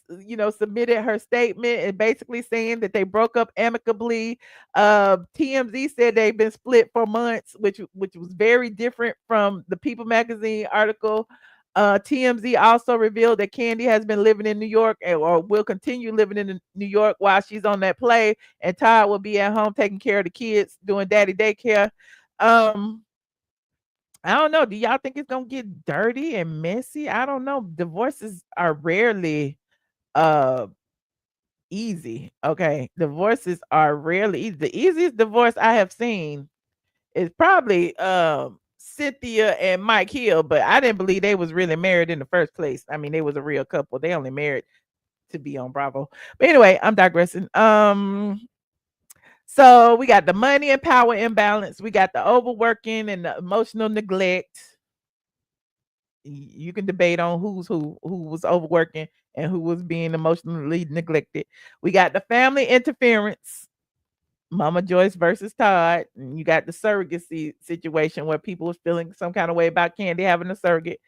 submitted her statement and basically saying that they broke up amicably. TMZ said they've been split for months, which was very different from the People magazine article. TMZ also revealed that Kandi has been living in New York, or will continue living in New York while she's on that play, and Todd will be at home taking care of the kids, doing daddy daycare. um I don't know. Do y'all think it's gonna get dirty and messy? I don't know. Divorces are rarely uh easy. Okay. Divorces are rarely easy. The easiest divorce I have seen is probably Cynthia and Mike Hill, but I didn't believe they was really married in the first place. I mean, they was a real couple. They only married to be on Bravo. But anyway, I'm digressing. So we got the money and power imbalance, we got the overworking and the emotional neglect. You can debate on who was overworking and who was being emotionally neglected. We got the family interference, Mama Joyce versus Todd. And you got the surrogacy situation where people was feeling some kind of way about Kandi having a surrogate.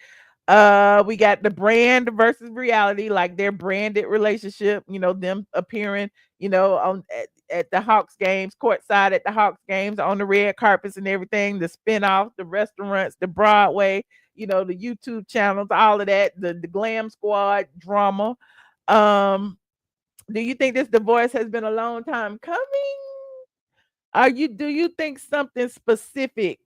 We got the brand versus reality, like their branded relationship, them appearing, on at the Hawks games, courtside at the Hawks games, on the red carpets and everything, the spinoff, the restaurants, the Broadway, the YouTube channels, all of that, the glam squad drama. Um, do you think this divorce has been a long time coming? Do you think something specific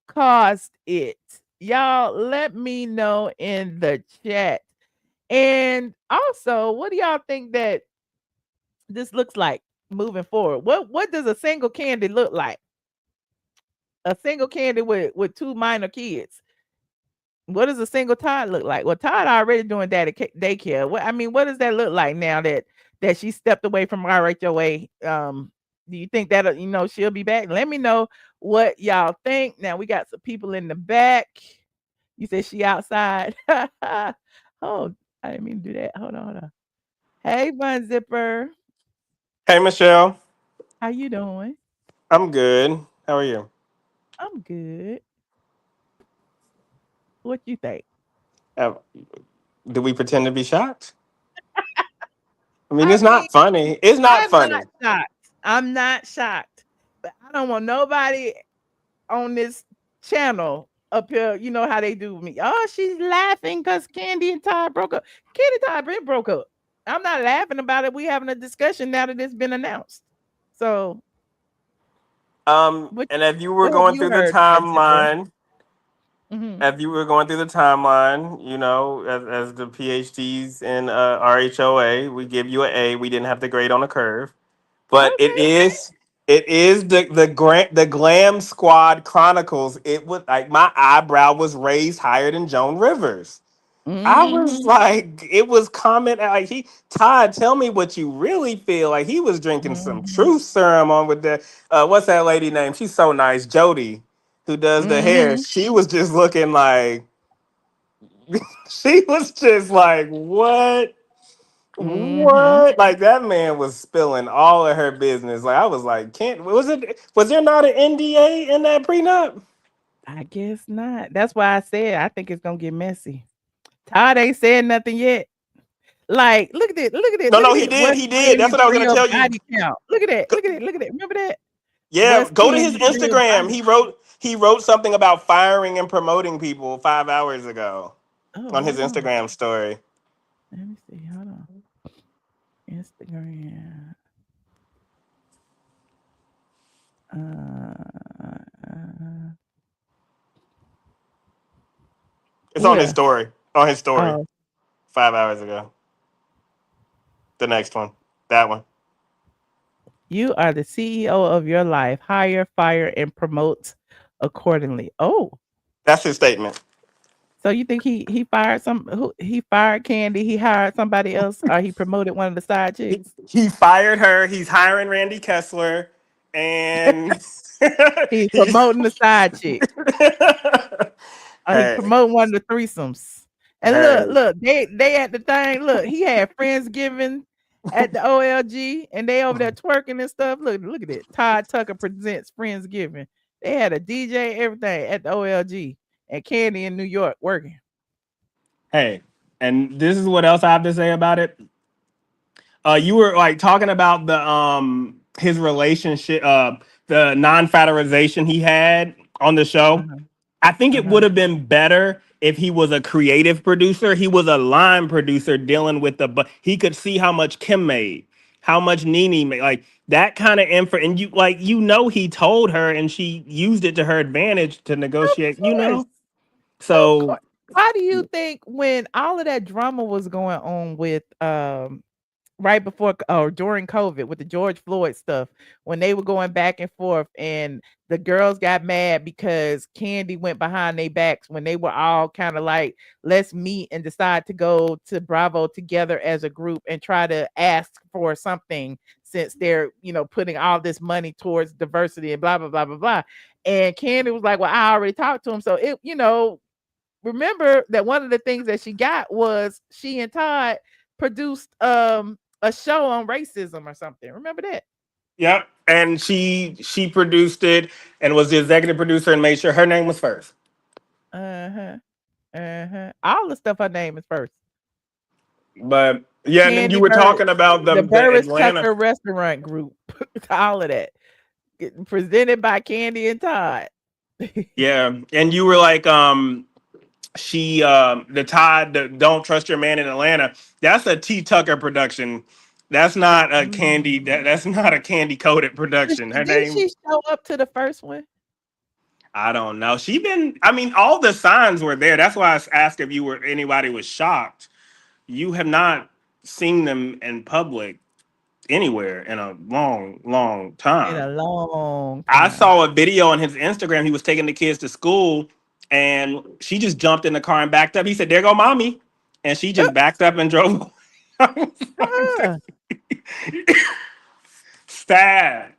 caused it? Y'all let me know in the chat. And also, what do y'all think that this looks like moving forward? What does a single Kandi look like? A single Kandi with two minor kids. What does a single Todd look like? Well, Todd already doing daycare. What does that look like now that she stepped away from RHOA? Do you think that she'll be back? Let me know what y'all think. Now we got some people in the back. You said she outside. Oh, I didn't mean to do that. Hold on. Hey, Bun Zipper, Hey, Michelle. how you doing? I'm good. How are you? I'm good. What you think? Uh, do we pretend to be shocked? I mean, I it's mean, not funny. It's not I'm not funny. shocked. I'm not shocked, but I don't want nobody on this channel up here. You know how they do with me. Oh, she's laughing because Kandi and Todd broke up. Kandi and Todd been broke up. I'm not laughing about it. We having a discussion now that it's been announced. So, what And if you were what have going you through the heard, Bud Zipper? timeline, Hmm. if you were going through the timeline, as the PhDs in RHOA, we give you an A. We didn't have to grade on a curve, but it Okay. is it is the Glam Squad Chronicles. It was like my eyebrow was raised higher than Joan Rivers. I was Mm-hmm. like, it was comment like Todd, tell me what you really feel. Like he was drinking some Mm-hmm. truth serum on with the what's that lady name? She's so nice, Jody, who does the hair. Mm-hmm. She was just looking like she was just like, what? Mm-hmm. What? Like that man was spilling all of her business. Like I was like, can't was there not an NDA in that prenup? I guess not. That's why I said I think it's gonna get messy. Todd ain't said nothing yet. Like, look at it, look at it, No, look no, at it. What's he did. That's Brady's what I was gonna real tell you. body count? Look at that, look at it, look at it, look at it. Remember that? Yeah, What's go to his Candy's real Instagram. body? He wrote something about firing and promoting people 5 hours ago Oh, on his hold on. Instagram story. Let me see. Hold on. Instagram. Uh, It's on his where? story. On his story Oh, 5 hours ago. The next one. That one. you are the CEO of your life. Hire, fire, and promote accordingly. Oh, That's his statement. so you think he fired he fired Candy, he hired somebody else, or he promoted one of the side chicks? He fired her. He's hiring Randy Kessler, and He's he's promoting the side chick. He hey, promoting one of the threesomes. And hey, look, they at the thing. Look, he had Friendsgiving at the OLG, and they over there twerking and stuff. Look at it. Todd Tucker presents Friendsgiving. They had a DJ, everything at the OLG, and Candy in New York working. hey. And this is what else I have to say about it. You were like talking about the his relationship, the non-fraternization he had on the show. Uh-huh. I think it Uh-huh. would have been better if he was a creative producer. He was a line producer dealing with but he could see how much Kim made, how much Nene made, like that kind of info. And he told her, and she used it to her advantage to Of negotiate. course. Of So course. Why do you think when all of that drama was going on with right before or during COVID with the George Floyd stuff, when they were going back and forth and the girls got mad because Candy went behind their backs when they were all kind of like, let's meet and decide to go to Bravo together as a group and try to ask for something since they're, putting all this money towards diversity and blah, blah, blah, blah, blah. And Candy was like, well, I already talked to him. So remember that one of the things that she got was she and Todd produced a show on racism or something. Remember that? yep, and she produced it and was the executive producer and made sure her name was first. Uh-huh. Uh-huh. All the stuff her name is first. But yeah, and then you Candy were Burruss, talking about the the Burris Atlanta. Tucker Restaurant Group. All of that. Presented by Candy and Todd. Yeah, and you were like, she the Todd, the Don't Trust Your Man in Atlanta, that's a T Tucker production. That's not a candy Mm. that's not a candy coated Did production. Her did name, she show up to the first one? I don't know. She been, I mean, all the signs were there. That's why I asked if you were anybody was shocked. You have not seen them in public anywhere in a long, long In a time. long I time. saw a video on his Instagram. He was taking the kids to school, and she just jumped in the car and backed up. He said, "There go mommy," and she Uh, just backed up and drove. I was like, uh, sad,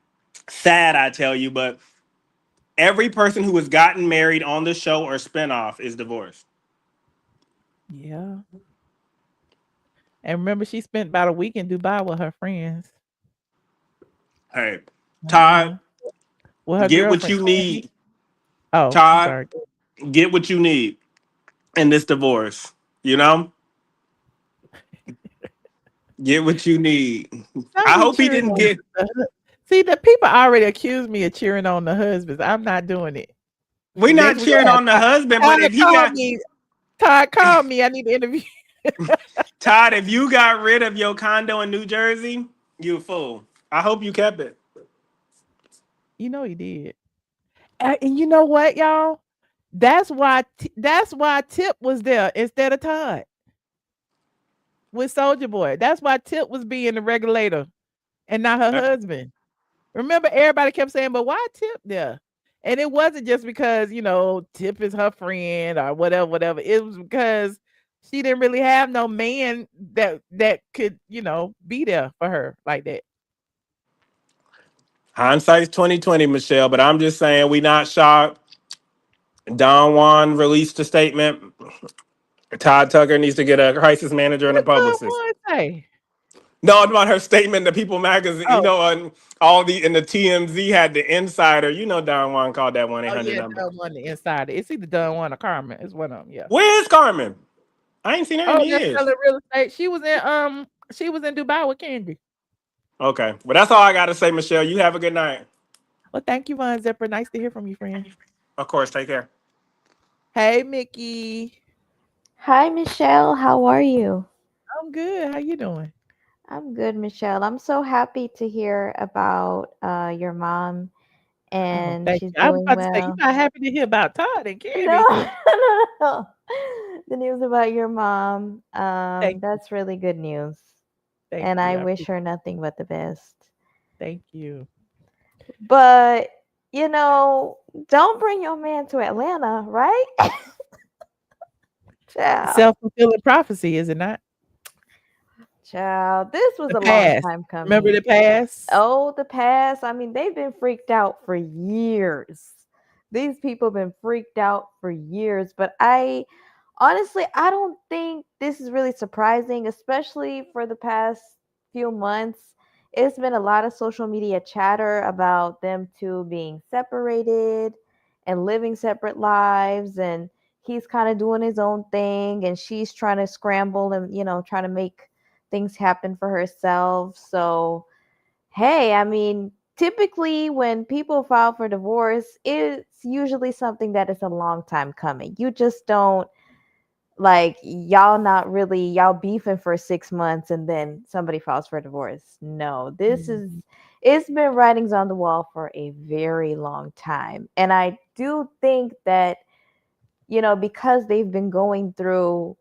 sad, I tell you. But every person who has gotten married on the show or spinoff is divorced. yeah. And remember, she spent about a week in Dubai with her friends. Hey, Uh-huh. Todd, With her get what girlfriend, you Kandi. need. Oh, I'm Todd, sorry. get what you need in this divorce. You know, get what you need. Don't I be hope he cheering didn't on get. see, the people already accuse me of cheering on the husbands. I'm not doing it. We're not Next week cheering I have on the husband, but Todd if he call got me. Todd, call me. I need to interview. Todd, if you got rid of your condo in New Jersey, you a fool. I hope you kept it. You know he did. And you know what, y'all? That's why Tip was there instead of Todd with Soldier Boy. That's why Tip was being the regulator and not her Uh, husband. Remember, everybody kept saying, "But why Tip there?" And it wasn't just because Tip is her friend or whatever, whatever. It was because she didn't really have no man that could be there for her like that. Hindsight's 2020, Michelle, but I'm just saying we not shocked. Don Juan released a statement. Todd Tucker needs to get a crisis manager and a What Don publicist. Juan say? No, it's about her statement. The People magazine, Oh, on all the in the TMZ had the insider. Don Juan called that 1-800 yeah, number. Don Juan the insider. It's either Don Juan or Carmen. It's one of them. Yeah. Where is Carmen? I ain't seen her in Oh, that's years. selling real estate. She was in Dubai with Candy. Okay, well that's all I got to say, Michelle. You have a good night. Well, thank you, Von Zipper. Nice to hear from you, friend. Of course, take care. Hey, Mickey. Hi, Michelle. How are you? I'm good. How you doing? I'm good, Michelle. I'm so happy to hear about your mom Oh, and thank she's you. I was doing about to say you're well. not happy to hear about Todd and No, Candy. no, no. The news about your mom, Thank you. that's really good news. Thank And I you. I wish appreciate her nothing but the best. Thank you. But, you know, don't bring your man to Atlanta, right? Child. Self-fulfilling prophecy, is it not? Child, this was The a long past. time Remember coming. the past? Oh, the past. I mean, they've been freaked out for years. These people have been freaked out for years. But I don't think this is really surprising, especially for the past few months. It's been a lot of social media chatter about them two being separated and living separate lives. And he's kind of doing his own thing, and she's trying to scramble and, trying to make things happen for herself. So, hey, I mean, typically when people file for divorce, it's usually something that is a long time coming. You just don't like y'all beefing for 6 months and then somebody files for divorce. No, Mhm. it's been writings on the wall for a very long time. And I do think that, because they've been going through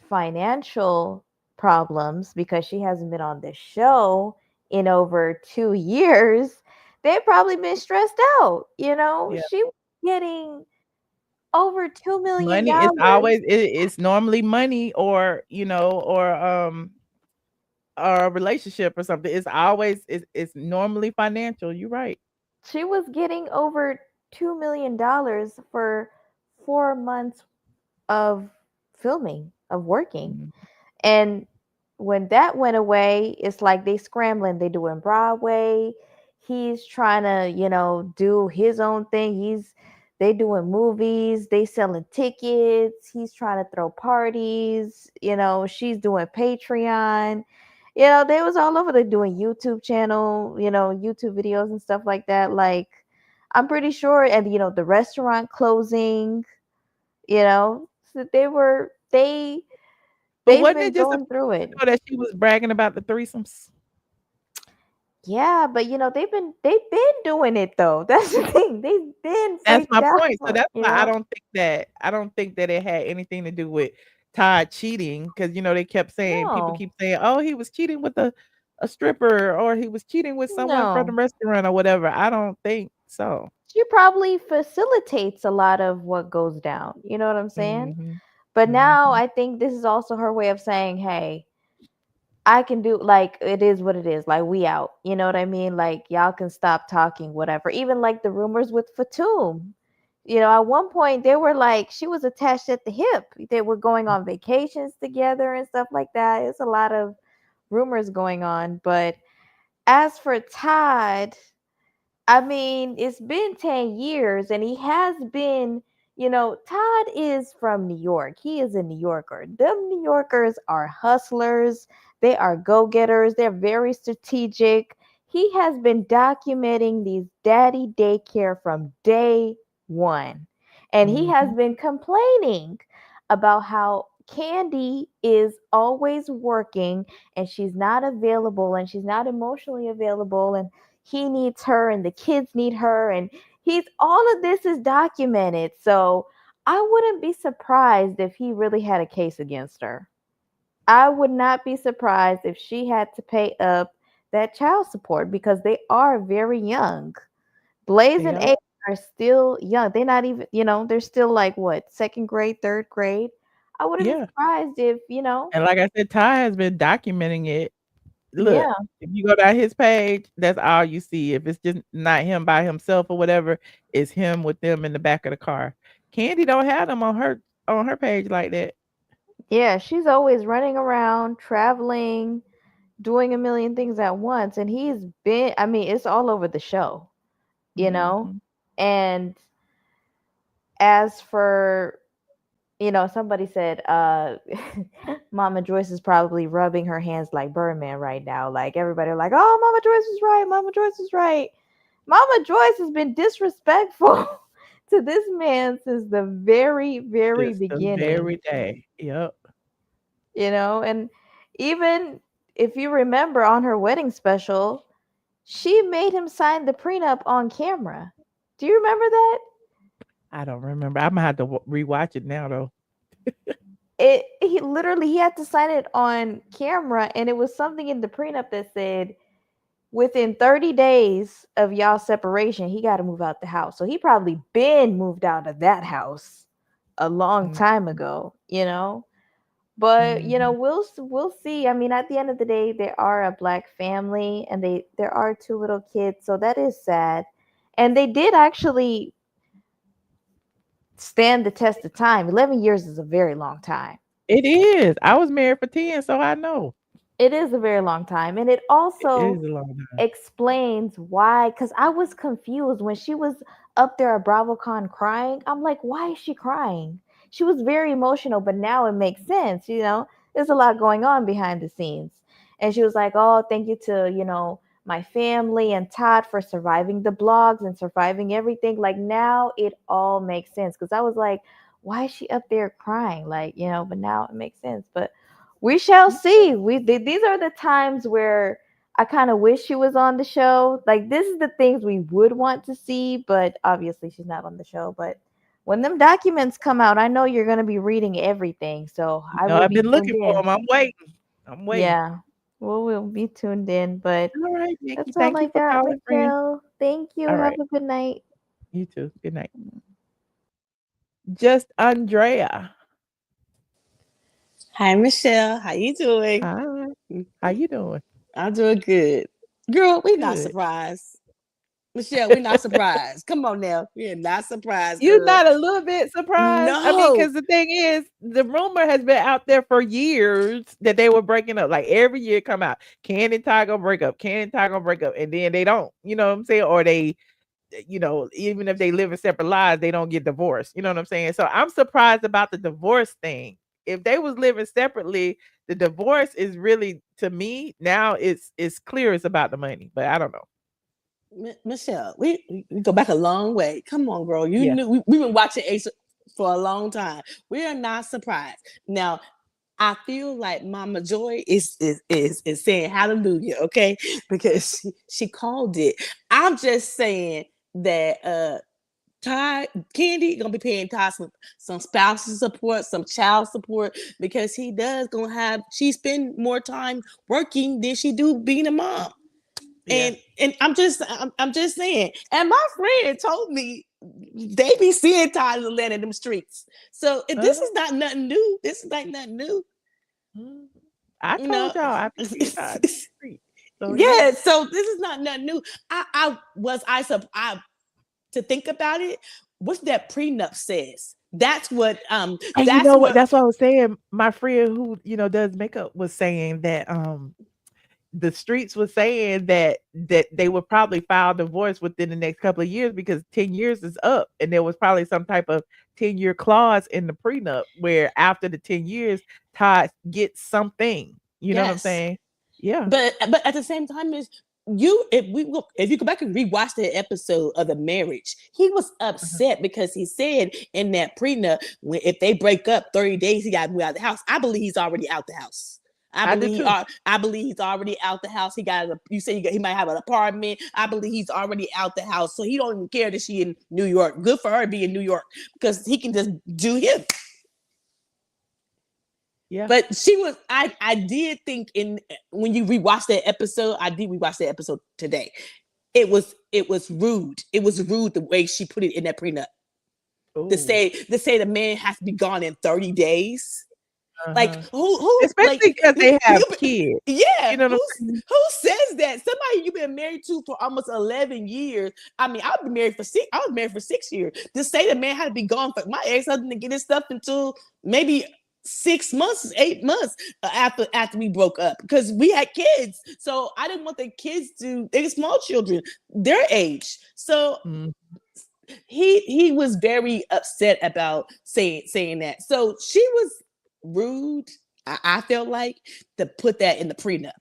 financial problems because she hasn't been on the show in over 2 years, they've probably been stressed out. Yeah. She was getting over $2 million. Money is always it's normally money or a relationship or something. It's normally financial. You're right. She was getting over $2 million for 4 months of filming, of working. Mhm. And when that went away, it's like they scrambling. They doing Broadway. He's trying to, do his own thing. They doing movies. They selling tickets. He's trying to throw parties. She's doing Patreon. They was all over. They doing YouTube channel. YouTube videos and stuff like that. Like, I'm pretty sure. And the restaurant closing. You know, that they But they've wasn't been it just a going through few it. weeks ago that she was bragging about the threesomes? Yeah, but they've been doing it though. That's the thing. They've been That's freaked my out, point. So that's you why I know? don't think that it had anything to do with Todd cheating because they kept saying people No. keep saying, "Oh, he was cheating with a stripper or he was cheating with someone from the No. restaurant or whatever." I don't think so. She probably facilitates a lot of what goes down. You know what I'm saying? Mhm. But now Mhm. I think this is also her way of saying, "Hey, I can do like it is what it is. Like we out. You know what I mean? Like y'all can stop talking, whatever." Even like the rumors with Fatum. At one point they were like she was attached at the hip. They were going on vacations together and stuff like that. It's a lot of rumors going on. But as for Todd, I mean, it's been 10 years and he has been, Todd is from New York. He is a New Yorker. Them New Yorkers are hustlers, they are go getters, they're very strategic. He has been documenting these daddy daycare from day one. And he has Mhm. been complaining about how Kandi is always working and she's not available and she's not emotionally available and he needs her and the kids need her and he's all of this is documented. So I wouldn't be surprised if he really had a case against her. I would not be surprised if she had to pay up that child support because they are very young. Blaze and Yep. A are still young. They're not even, they're still like what, second grade, third grade. I wouldn't be Yeah. surprised if, And like I said, Ty has been documenting it. Look, yeah, if you go down his page, that's all you see. If it's just not him by himself or whatever, it's him with them in the back of the car. Candy don't have them on her page like that. yeah, she's always running around, traveling, doing a million things at once. And I mean, it's all over the show, you know? Mhm. And as for, somebody said, Mama Joyce is probably rubbing her hands like Birdman right now. Like everybody like, oh, Mama Joyce is right. Mama Joyce is right. Mama Joyce has been disrespectful to this man since the very, very Just the beginning, very day. Yep. and even if you remember on her wedding special, she made him sign the prenup on camera. Do you remember that? I don't remember. Imma have to rewatch it now though. He had to sign it on camera, and it was something in the prenup that said within 30 days of y'all separation, he got to move out the house. So he probably been moved out of that house a long Mm, time ago. But mhm. we'll see. I mean, at the end of the day, they are a black family, and there are two little kids, so that is sad. And they did actually stand the test of time. 11 years is a very long time. It is. I was married for 10, so I know. It is a very long time. And it It also is a long time. explains why, because I was confused when she was up there at BravoCon crying. I'm like, why is she crying? She was very emotional, but now it makes sense. There's a lot going on behind the scenes. And she was like, oh, thank you to, my family and Todd for surviving the blogs and surviving everything. Like now it all makes sense. Because I was like, why is she up there crying? Like, but now it makes sense. But we shall see. These are the times where I kind of wish she was on the show. Like this is the things we would want to see, but obviously she's not on the show. But when them documents come out, I know you're gonna be reading everything, so I will I've be been tuned looking for in. them. I'm waiting. I'm waiting. Yeah, we'll be tuned in. But All right, Nikki. that's all Thank I you for got, calling, friend. Michelle. Thank you. All Have right. a good night. You too. Good night. Just Andrea. Hi, Michelle. How you doing? Hi. How you doing? I'm doing good. Girl, we not Good. surprised. Michelle, we not surprised. Come on now. We're not surprised, You're girl. not a little bit surprised? I mean, No. because the thing is, the rumor has been out there for years that they were breaking up. Like every year come out, Candy and Ty gonna break up, Candy and Ty gonna break up, and then they don't. You know what I'm saying? Or they, even if they live in separate lives, they don't get divorced. You know what I'm saying? So I'm surprised about the divorce thing. If they was living separately, the divorce is really to me now it's clear it's about the money, but I don't know. Michelle, we go back a long way. Come on, girl. You Yeah. knew we've been watching Ace. for a long time. We are not surprised. Now, I feel like Mama Joy is saying hallelujah, okay? Because she called it. I'm just saying that Todd Kandi gonna be paying Todd some spousal support, some child support, because he does gonna have she spend more time working than she do being a mom. Yeah. And I'm just saying. And my friend told me they be seeing Todd in Atlanta in them streets. So this is not nothing new. This is like nothing new. Mhm. I You know. told y'all I be seeing Todd in the street. So yeah. Yeah, so this is not nothing new. I to think about it. What's that prenup says? That's what And you that's know what? what That's what I was saying. My friend who, does makeup was saying that the streets was saying that they would probably file divorce within the next couple of years because 10 years is up and there was probably some type of 10-year clause in the prenup where after the 10 years Todd gets something. You know what I'm yes. saying? Yeah. But at the same time is if you go back and rewatch the episode of the marriage, he was Uh-huh. upset because he said in that prenup if they break up 30 days he got to move out of the house. I believe he's already out the house. I do too. I believe he's already out the house. You say he might have an apartment. I believe he's already out the house, so he don't even care that she in New York. Good for her to be in New York because he can just do him. Yeah. But she was I did think when you rewatch that episode, I did rewatch that episode today. It was rude. It was rude the way she put it in that prenup. To Ooh. say the man has to be gone in 30 days. Like Uh-huh. who Especially like because they have you kids. yeah, You know what I'm saying? who says that? Somebody you've been married to for almost 11 years. I mean, I was married for 6 years. To say the man had to be gone for my ex-husband to get his stuff until maybe 6 months, 8 months after we broke up because we had kids. So I didn't want the kids they were small children, their age. So Mm. he was very upset about saying that. So she was rude. I felt like to put that in the prenup.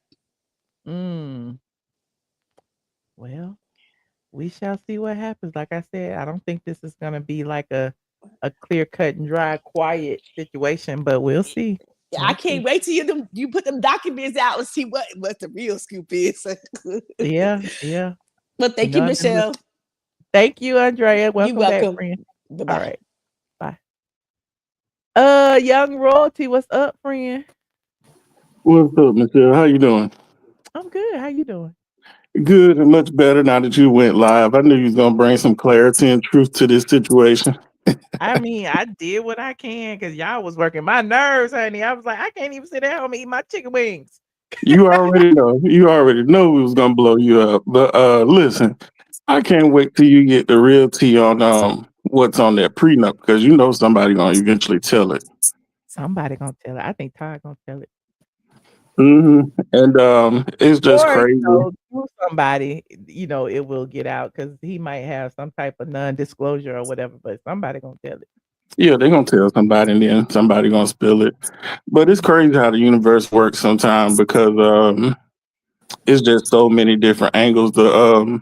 Mm. Well, we shall see what happens. Like I said, I don't think this is gonna be like a clear cut and dry, quiet situation, but we'll see. I We'll can't see. wait till you put them documents out and see what the real scoop is. Yeah, yeah. But You thank you, know, Michelle. thank you, Andrea. You Welcome back, welcome. friend. Bye All bye. right. Bye. Young royalty, what's up, friend? What's up, Michelle? How you doing? I'm good. How you doing? Good and much better now that you went live. I knew you was gonna bring some clarity and truth to this situation. I mean, I did what I can because y'all was working my nerves, honey. I was like, I can't even sit at home and eat my chicken wings. You already know. You already know we was gonna blow you up. But listen, I can't wait till you get the real tea on what's on that prenup because you know somebody gonna eventually tell it. Somebody gonna tell it. I think Todd gonna tell it. And it's just Or, crazy. through somebody, it will get out because he might have some type of non-disclosure or whatever, but somebody gonna tell it. Yeah, they're gonna tell somebody and then somebody gonna spill it. But it's crazy how the universe works sometimes because it's just so many different angles to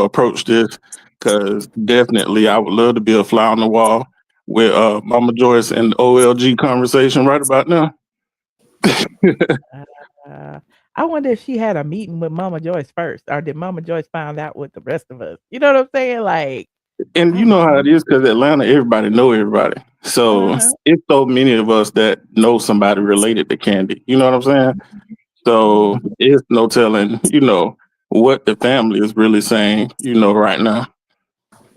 approach this because definitely I would love to be a fly on the wall with Mama Joyce and the OLG conversation right about now. Uh, I wonder if she had a meeting with Mama Joyce first, or did Mama Joyce find out with the rest of us? You know what I'm saying? Like, And I you know don't how it know. is because Atlanta, everybody know everybody. So Uh-huh. it's so many of us that know somebody related to Candy. You know what I'm saying? So Mhm. it's no telling, what the family is really saying, right now.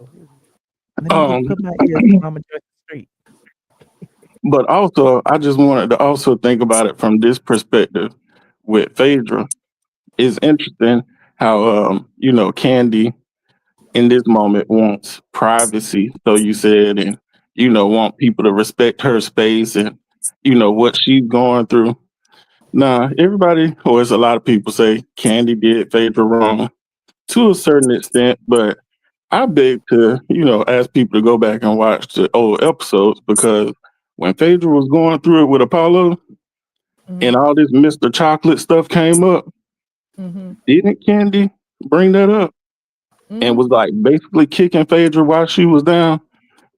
Ooh. Let me get Um, put my ears to Mama Joyce's street. but also I just wanted to also think about it from this perspective with Phaedra. It's interesting how Candy in this moment wants privacy, so you said, and want people to respect her space and what she's going through. Nah, everybody, or it's a lot of people say Candy did Phaedra wrong to a certain extent, but I beg to, ask people to go back and watch the old episodes because when Phaedra was going through it with Apollo and Mhm. all this Mr. Chocolate stuff came up, Mhm. didn't Candy bring that up and Mhm. was like basically kicking Phaedra while she was down?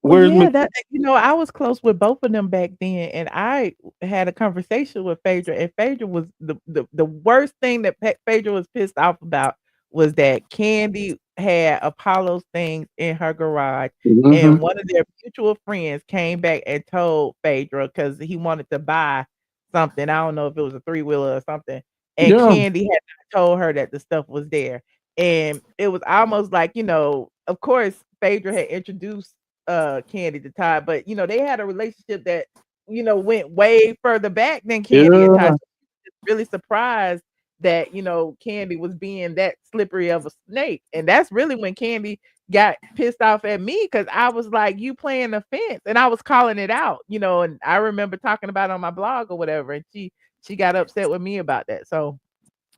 Well, Where's yeah, Miss? that I was close with both of them back then, and I had a conversation with Phaedra, and Phaedra was the worst thing that Phaedra was pissed off about was that Kandi had Apollo's things in her garage, Mm-hmm. and one of their mutual friends came back and told Phaedra because he wanted to buy something. I don't know if it was a three-wheeler or something, and Yeah, Kandi had not told her that the stuff was there. And it was almost like, of course, Phaedra had introduced Kandi to Todd, but they had a relationship that went way further back than Kandi and Todd. yeah. So she was just really surprised that Kandi was being that slippery of a snake, and that's really when Kandi got pissed off at me because I was like, "You playing the fence," and I was calling it out, and I remember talking about it on my blog or whatever, and she got upset with me about that. So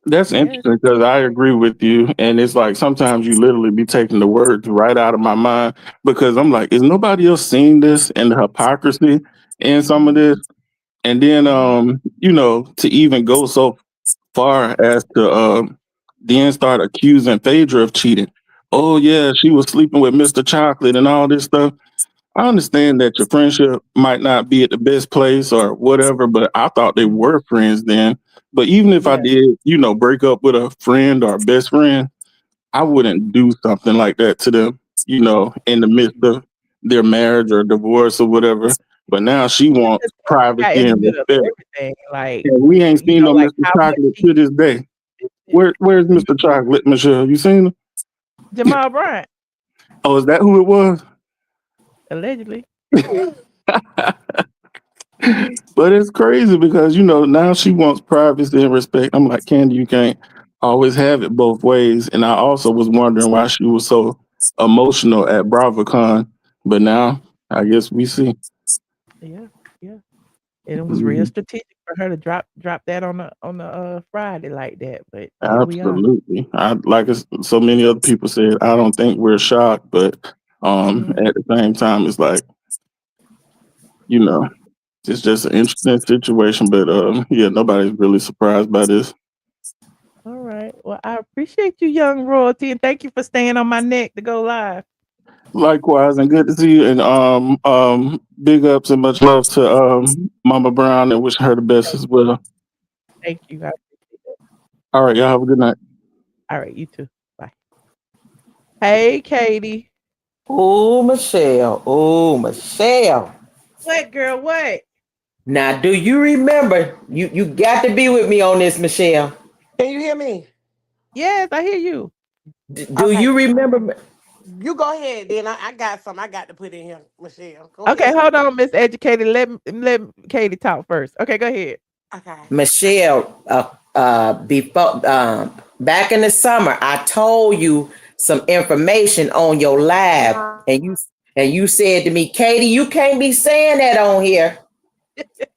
That's yeah, interesting because I agree with you. And it's like sometimes you literally be taking the words right out of my mind because I'm like, is nobody else seeing this and the hypocrisy in some of mhm, this? And then, mhm, to even go so far as to then start accusing Phaedra of cheating. Oh, yeah, she was sleeping with Mr. Chocolate and all this stuff. I understand that your friendship might not be at the best place or whatever, but I thought they mhm. were friends then. But even if I Yeah, did, break up with a friend or a best friend, I wouldn't do something like that to them, in the midst of their marriage or divorce or whatever. But now she yeah, wants 'cause Phaedra got privacy in the and middle of respect. everything, like, And we ain't seen no like Mr. how much Chocolate she to this day. invested. Where's Mr. Chocolate, Michelle? You seen him? Jamal Bryant, Oh, is that who it was? allegedly. But it's crazy because now she wants privacy and respect. I'm like, Candy, you can't always have it both ways. And I also was wondering why she was so emotional at BravoCon. But now I guess we see. Yeah, yeah, and it was real Mhm. strategic for her to drop that on the Friday like that, but here we are. Absolutely. I like so many other people said. I don't think we're shocked, but Mhm. at the same time, it's like you know, it's just an interesting situation. But yeah, nobody's really surprised by this. Alright, well, I appreciate you, young royalty, and thank you for staying on my neck to go live. Likewise, and good to see you. And big ups and much love to Mama Brown, and wish her the best Thank as well. thank you, I appreciate that. All right, y'all have a good night. Alright, you too. Bye. Hey, Katie. Oh, Michelle. Oh, Michelle. What, girl, what? Now, do you remember? You got to be with me on this, Michelle. Can you hear me? Yes, I hear you. Do Okay. you remember? You go ahead, then. I got some I got to put in here, Michelle. Go Okay, ahead. hold on, Miss Educated. Let Katie talk first. Okay, go ahead. Okay. Michelle, before back in the summer, I told you some information on your live, and you said to me, Katie, you can't be saying that on here.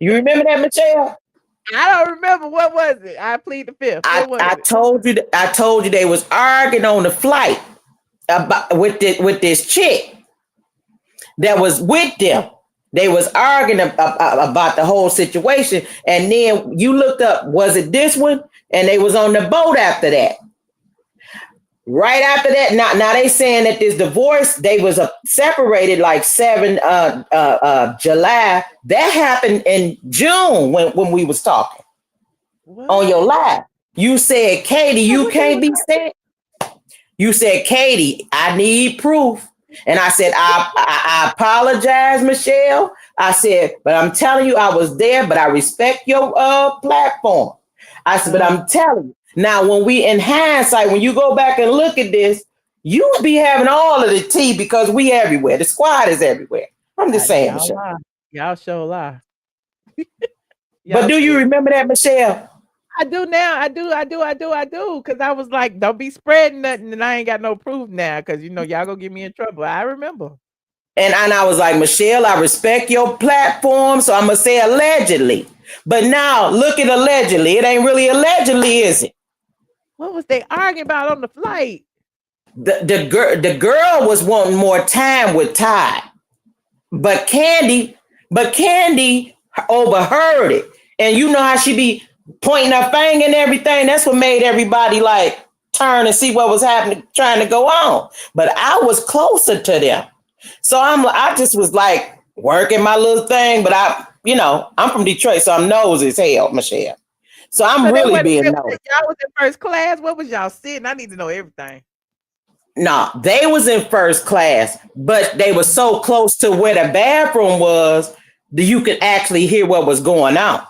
You remember that, Michelle? I don't remember what was it. I plead the fifth. I, What was I it? told you I told you they was arguing on the flight about with this chick that was with them. They was arguing about the whole situation, and then you looked up, was it this one? And they was on the boat after that. Right after that, now they saying that this divorce, they was separated like 7 July. That happened in June when we was talking on your What? live. You said, Katie, So you what they can't was be saying. You said, Katie, I need proof. And I said, I apologize, Michelle. I said, but I'm telling you, I was there, but I respect your platform. I said, but uh-huh. I'm telling you. Now, when we in hindsight, when you go back and look at this, you will be having all of the tea because we everywhere. The squad is everywhere. I'm just saying, Y'all Michelle. lie. Y'all show lie. But Y'all do you scared. remember that, Michelle? I do now. I do. Cause I was like, don't be spreading nothing, and I ain't got no proof now. Cause y'all gonna get me in trouble. I remember. And I was like, Michelle, I respect your platform, so I'm gonna say allegedly. But now look at allegedly. It ain't really allegedly, is it? What was they arguing about on the flight? The girl was wanting more time with Todd, but Kandi overheard it, and you know how she be pointing her finger and everything. That's what made everybody like turn and see what was happening, trying to go on. But I was closer to them. So I just was like working my little thing, but I'm from Detroit, so I'm nosy as hell, Michelle. So I'm So then really what? being nosy. Y'all was in first class. What was y'all sitting? I need to know everything. No, they was in first class, but they were so close to where the bathroom was that you could actually hear what was going on.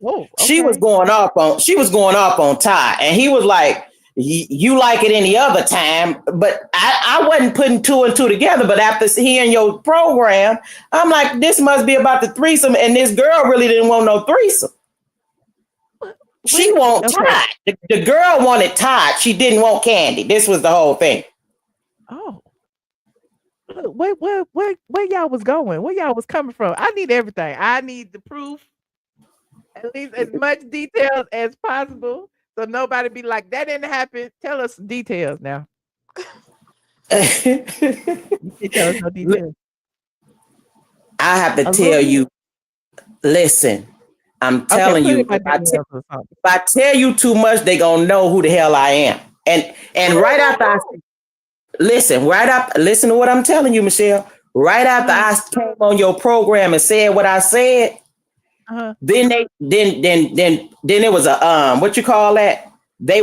Oh, She was okay. going off on Todd, and he was like, "You like it any other time," but I wasn't putting two and two together. But after hearing your program, I'm like, this must be about the threesome, and this girl really didn't want no threesome. She Wait. want Okay. Todd. The girl wanted Todd. She didn't want Kandi. This was the whole thing. Oh, wait. Where y'all was going? Where y'all was coming from? I need everything. I need the proof. At least as much details as possible, so nobody be like, "That didn't happen." Tell us some details now. You can't tell us no details. I have to A little tell bit. you, listen, I'm Okay, telling put it you, in my DMs or something. if I tell you too much, they gonna know who the hell I am. And How they right gonna after know? listen to what I'm telling you, Michelle. Right after Uh-huh. I came on your program and said what I said, Uh-huh. then then it was a what you call that? They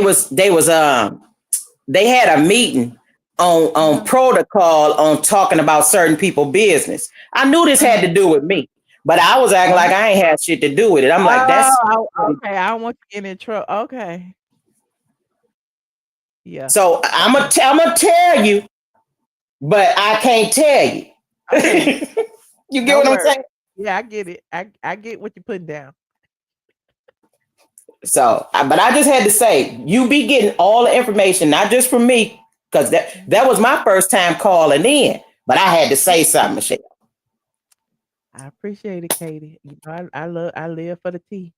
had a meeting on Uh-huh. protocol on talking about certain people business. I knew this had Uh-huh. to do with me, but I was acting like I ain't had shit to do with it. I'm like, that's Okay. I don't want you getting in trouble. Okay. Yeah. so I'm gonna tell you, but I can't tell you. Okay. You get No what I'm worries. saying? Yeah, I get it. I get what you're putting down. So, but I just had to say, you be getting all the information, not just from me, because that was my first time calling in. But I had to say something, Michelle. I appreciate it, Katie. You know, I live for the tea.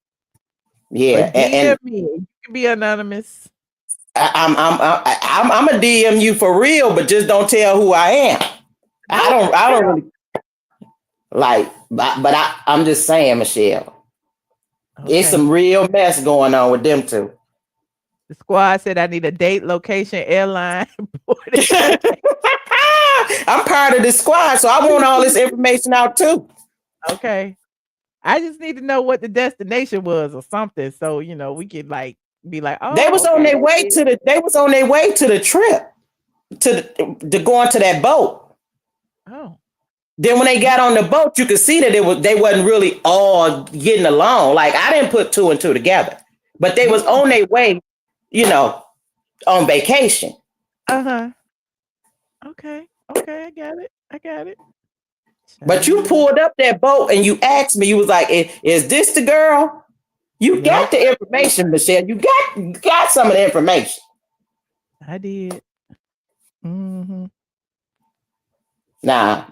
Yeah, But and DM me. You can be anonymous. I'm a DM you for real, but just don't tell who I am. Don't I don't tell. really like, but I'm just saying, Michelle, it's Okay. some real mess going on with them two. The squad said I need a date, location, airline, boarding place. I'm part of the squad, so I want all this information out too. Okay. I just need to know what the destination was or something. So, we could be like, They oh, was on okay, their that's way it. to the trip to go into that boat. Oh. Then when they got on the boat, you could see that they wasn't really all getting along. Like I didn't put two and two together, but they was Mm. on their way, you know, on vacation. Uh-huh. Okay. Okay, I got it. I got it. But you Child. pulled up that boat and you asked me, you was like, is this the girl? You got Yep, the information, Michelle. You got some of the information. I did. Mm-hmm. Nah,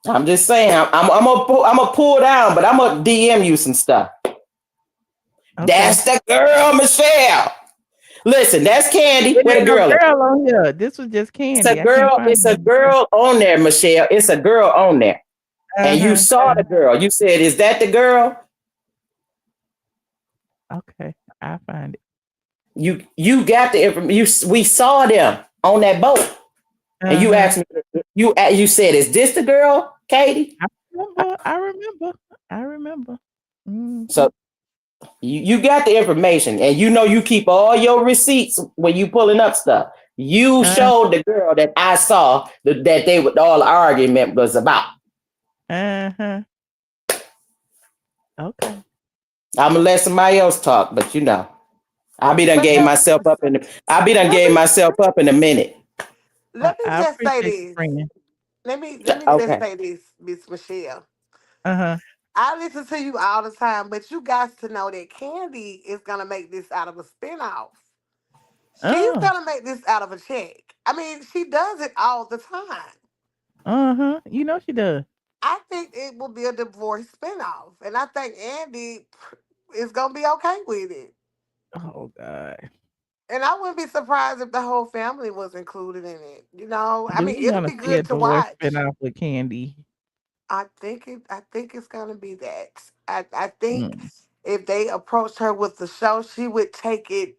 I'm just saying, I'm gonna pull down, but I'm gonna DM you some stuff. Okay. That's the girl, Michelle. Listen, that's Kandi. It Where the ain't no girl at? girl on here. This was just It's a Candy. I can't girl. find It's a no girl. girl on there, Michelle. It's a girl on there, and you Uh-huh. saw the girl. You said, "Is that the girl?" Okay. I find it. You got the information. We saw them on that boat, and you Uh-huh. asked me. You said, "Is this the girl, Katie?" I remember. I remember. I remember. Mhm. So you got the information, and you keep all your receipts when you pulling up stuff. You Uh, showed the girl that I saw that they would all the argument was about. uh-huh. Okay. I'm gonna let somebody else talk, but I'll be done But gave myself up in I'll be done let gave me myself up in a minute. I, let me I just say appreciate you, this. friend. Let me just Okay. say this, Miss Michelle. Uh-huh. I listen to you all the time, but you guys to know that Kandi is gonna make this out of a spinoff. She's Oh. gonna make this out of a check. I mean, she does it all the time. Uh-huh. You know she does. I think it will be a divorce spinoff, and I think Andy is gonna be okay with it. Oh God. And I wouldn't be surprised if the whole family was included in it. I Do mean, we it'll want to be see a good to divorce watch. spinoff with Candy? I think it's gonna be that. I think Mm. if they approached her with the show, she would take it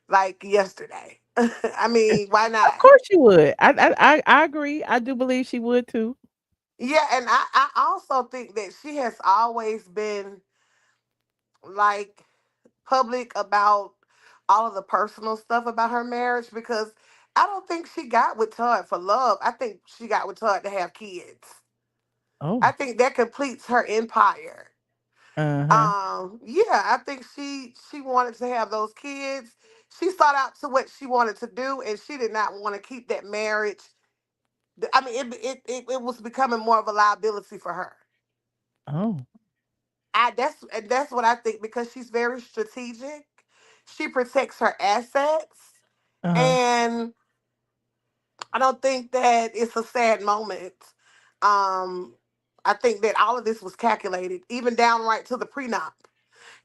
like yesterday. I mean, why not? Of course she would. I agree. I do believe she would too. Yeah, and I also think that she has always been like public about all of the personal stuff about her marriage because I don't think she got with Todd for love. I think she got with Todd to have kids. I Oh. think that completes her empire. Uh-huh. Yeah, I think she wanted to have those kids. She sought out to what she wanted to do, and she did not want to keep that marriage. I mean, it was becoming more of a liability for her. Oh. That's what I think because she's very strategic. She protects her assets, Uh-huh. and I don't think that it's a sad moment. Um, I think that all of this was calculated, even downright to the prenup.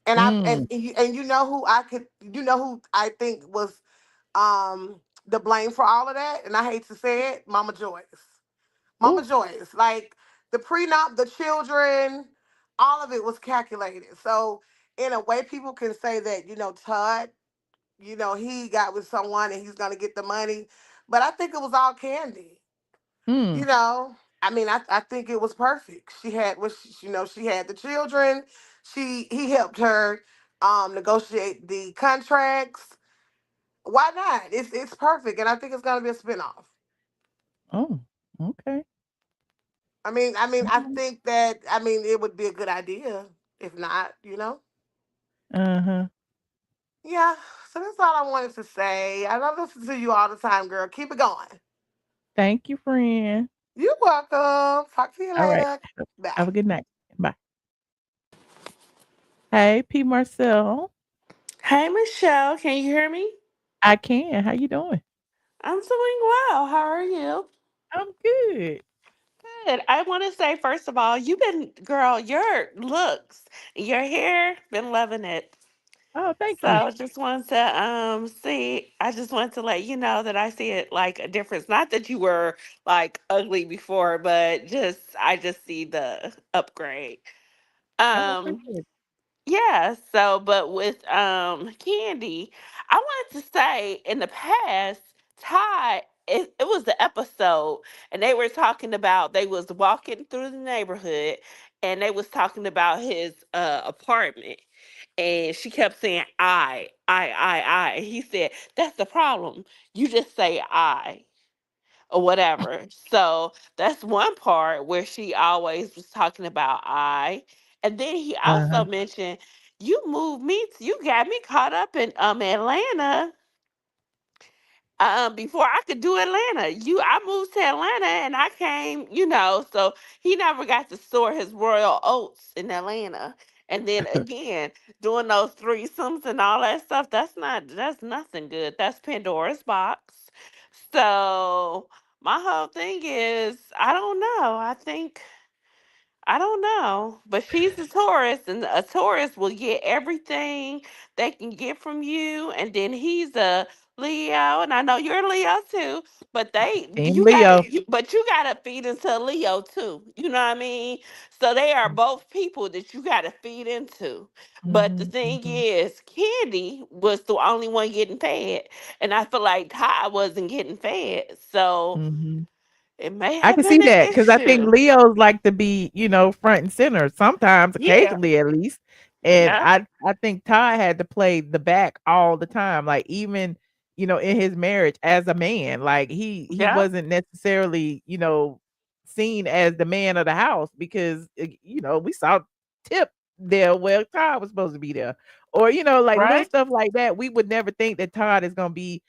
And Mm. you know who I think was the blame for all of that, and I hate to say it, Mama Joyce. Mama Ooh. Joyce, like the prenup, the children, all of it was calculated. So in a way, people can say that Todd, he got with someone and he's gonna get the money, but I think it was all Kandi. You Mm. know, I mean, I think it was perfect. She had she had the children. He helped her negotiate the contracts. Why not? It's perfect, and I think it's gonna be a spinoff. Oh. Okay. I think that it would be a good idea. If not, Uh-huh. yeah. So that's all I wanted to say. I love listening to you all the time, girl. Keep it going. Thank you, friend. You're welcome. Talk to you All right. later. Have Bye. a good night. Bye. Hey, P. Marcel. Hey, Michelle, can you hear me? I can. How you doing? I'm doing well. How are you? I'm good. Good. I want to say, first of all, you've been, girl, your looks, your hair, been loving it. Oh, thank you. So just want to see, I just want to let you know that I see it like a difference. Not that you were like ugly before, but just I just see the upgrade. Oh, Um appreciate it. Yeah, so but with Candy, I wanted to say in the past, Todd, it was the episode and they were talking about they was walking through the neighborhood and they was talking about his apartment and she kept saying I. And he said, that's the problem. You just say I or whatever. So that's one part where she always was talking about I. And then he also Uh-huh. mentioned, you moved me, you got me caught up in Atlanta before I could do Atlanta. I moved to Atlanta and I came, so he never got to store his royal oats in Atlanta. And then again, doing those threesomes and all that stuff, that's nothing good. That's Pandora's box. So my whole thing is, I don't know. I don't know, but she's a Taurus, and a Taurus will get everything they can get from you. And then he's a Leo, and I know you're a Leo too. But Team Leo. but you gotta feed into a Leo too. You know what I mean? So they are both people that you gotta feed into. But the Mhm, thing mhm, is, Candy was the only one getting fed, and I feel like Ty wasn't getting fed. So mhm. it may I have can see been an that because I think issue. Leos like to be, front and center sometimes, Yeah. occasionally at least. And Yeah. I think Ty had to play the back all the time, like even, in his marriage as a man, like he Yeah. wasn't necessarily, seen as the man of the house because we saw Tip there where Todd was supposed to be there. Or, like little Right. stuff like that. We would never think that Todd is gonna be,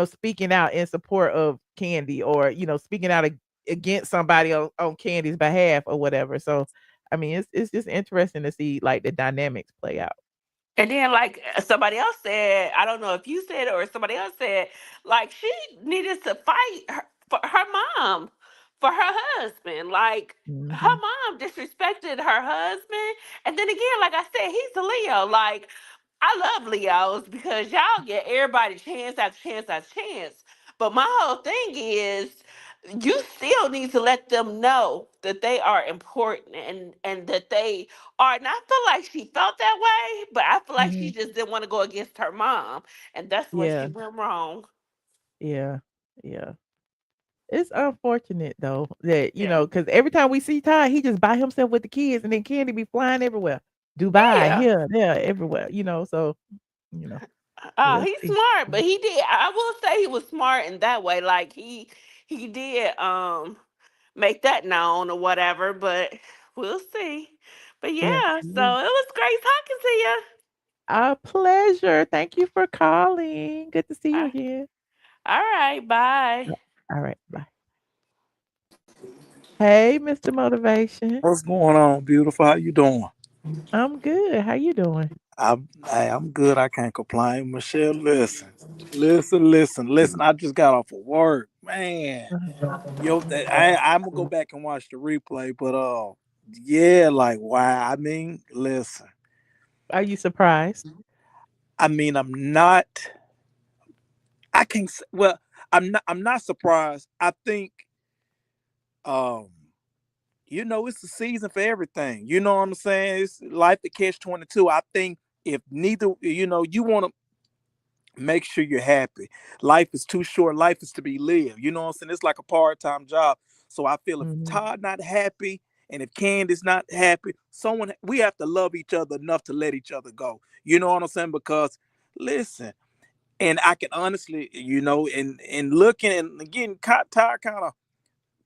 speaking out in support of Candy or, speaking out against somebody on Candy's behalf or whatever. So, I mean, it's just interesting to see like the dynamics play out. And then, like somebody else said, I don't know if you said it or somebody else said, like she needed to fight for her mom, for her husband. Like her Mhm. mom disrespected her husband. And then again, like I said, he's a Leo. Like I love Leos because y'all get everybody chance after chance after chance. But my whole thing is you still need to let them know that they are important and that they are. And I feel like she felt that way, but I feel like she Mhm. just didn't want to go against her mom, and that's where she Yeah. went wrong. Yeah. Yeah. It's unfortunate though that, Yeah. because every time we see Todd, he just by himself with the kids and then Candy be flying everywhere. Dubai, Yeah. here, there, everywhere, so, you know, we'll He's see. smart, but he did. I will say he was smart in that way. Like he did make that known or whatever. But we'll see. But Yeah. yeah, so Mhm. it was great talking to you. Our pleasure. Thank you for calling. Good to see you Uh, again. all right, bye. All right. Bye. Hey, Mr. Motivation. What's going on, beautiful? How you doing? I'm good. How you doing? I'm good. I can't complain. Michelle, listen. I just got off of work, man. I'm gonna go back and watch the replay, but yeah, like wow. I mean, listen. Are you surprised? I mean, I'm not. I can't. Well, I'm not. I'm not surprised. I think, um, it's a season for everything. You know what I'm saying? It's life to catch 22. I think if neither, you want to make sure you're happy. Life is too short. Life is to be lived. You know what I'm saying? It's like a part-time job. So I feel if Mhm. Todd not happy and if Candy's not happy, we have to love each other enough to let each other go. You know what I'm saying? Because listen, and I can honestly, and looking and again, Todd kind of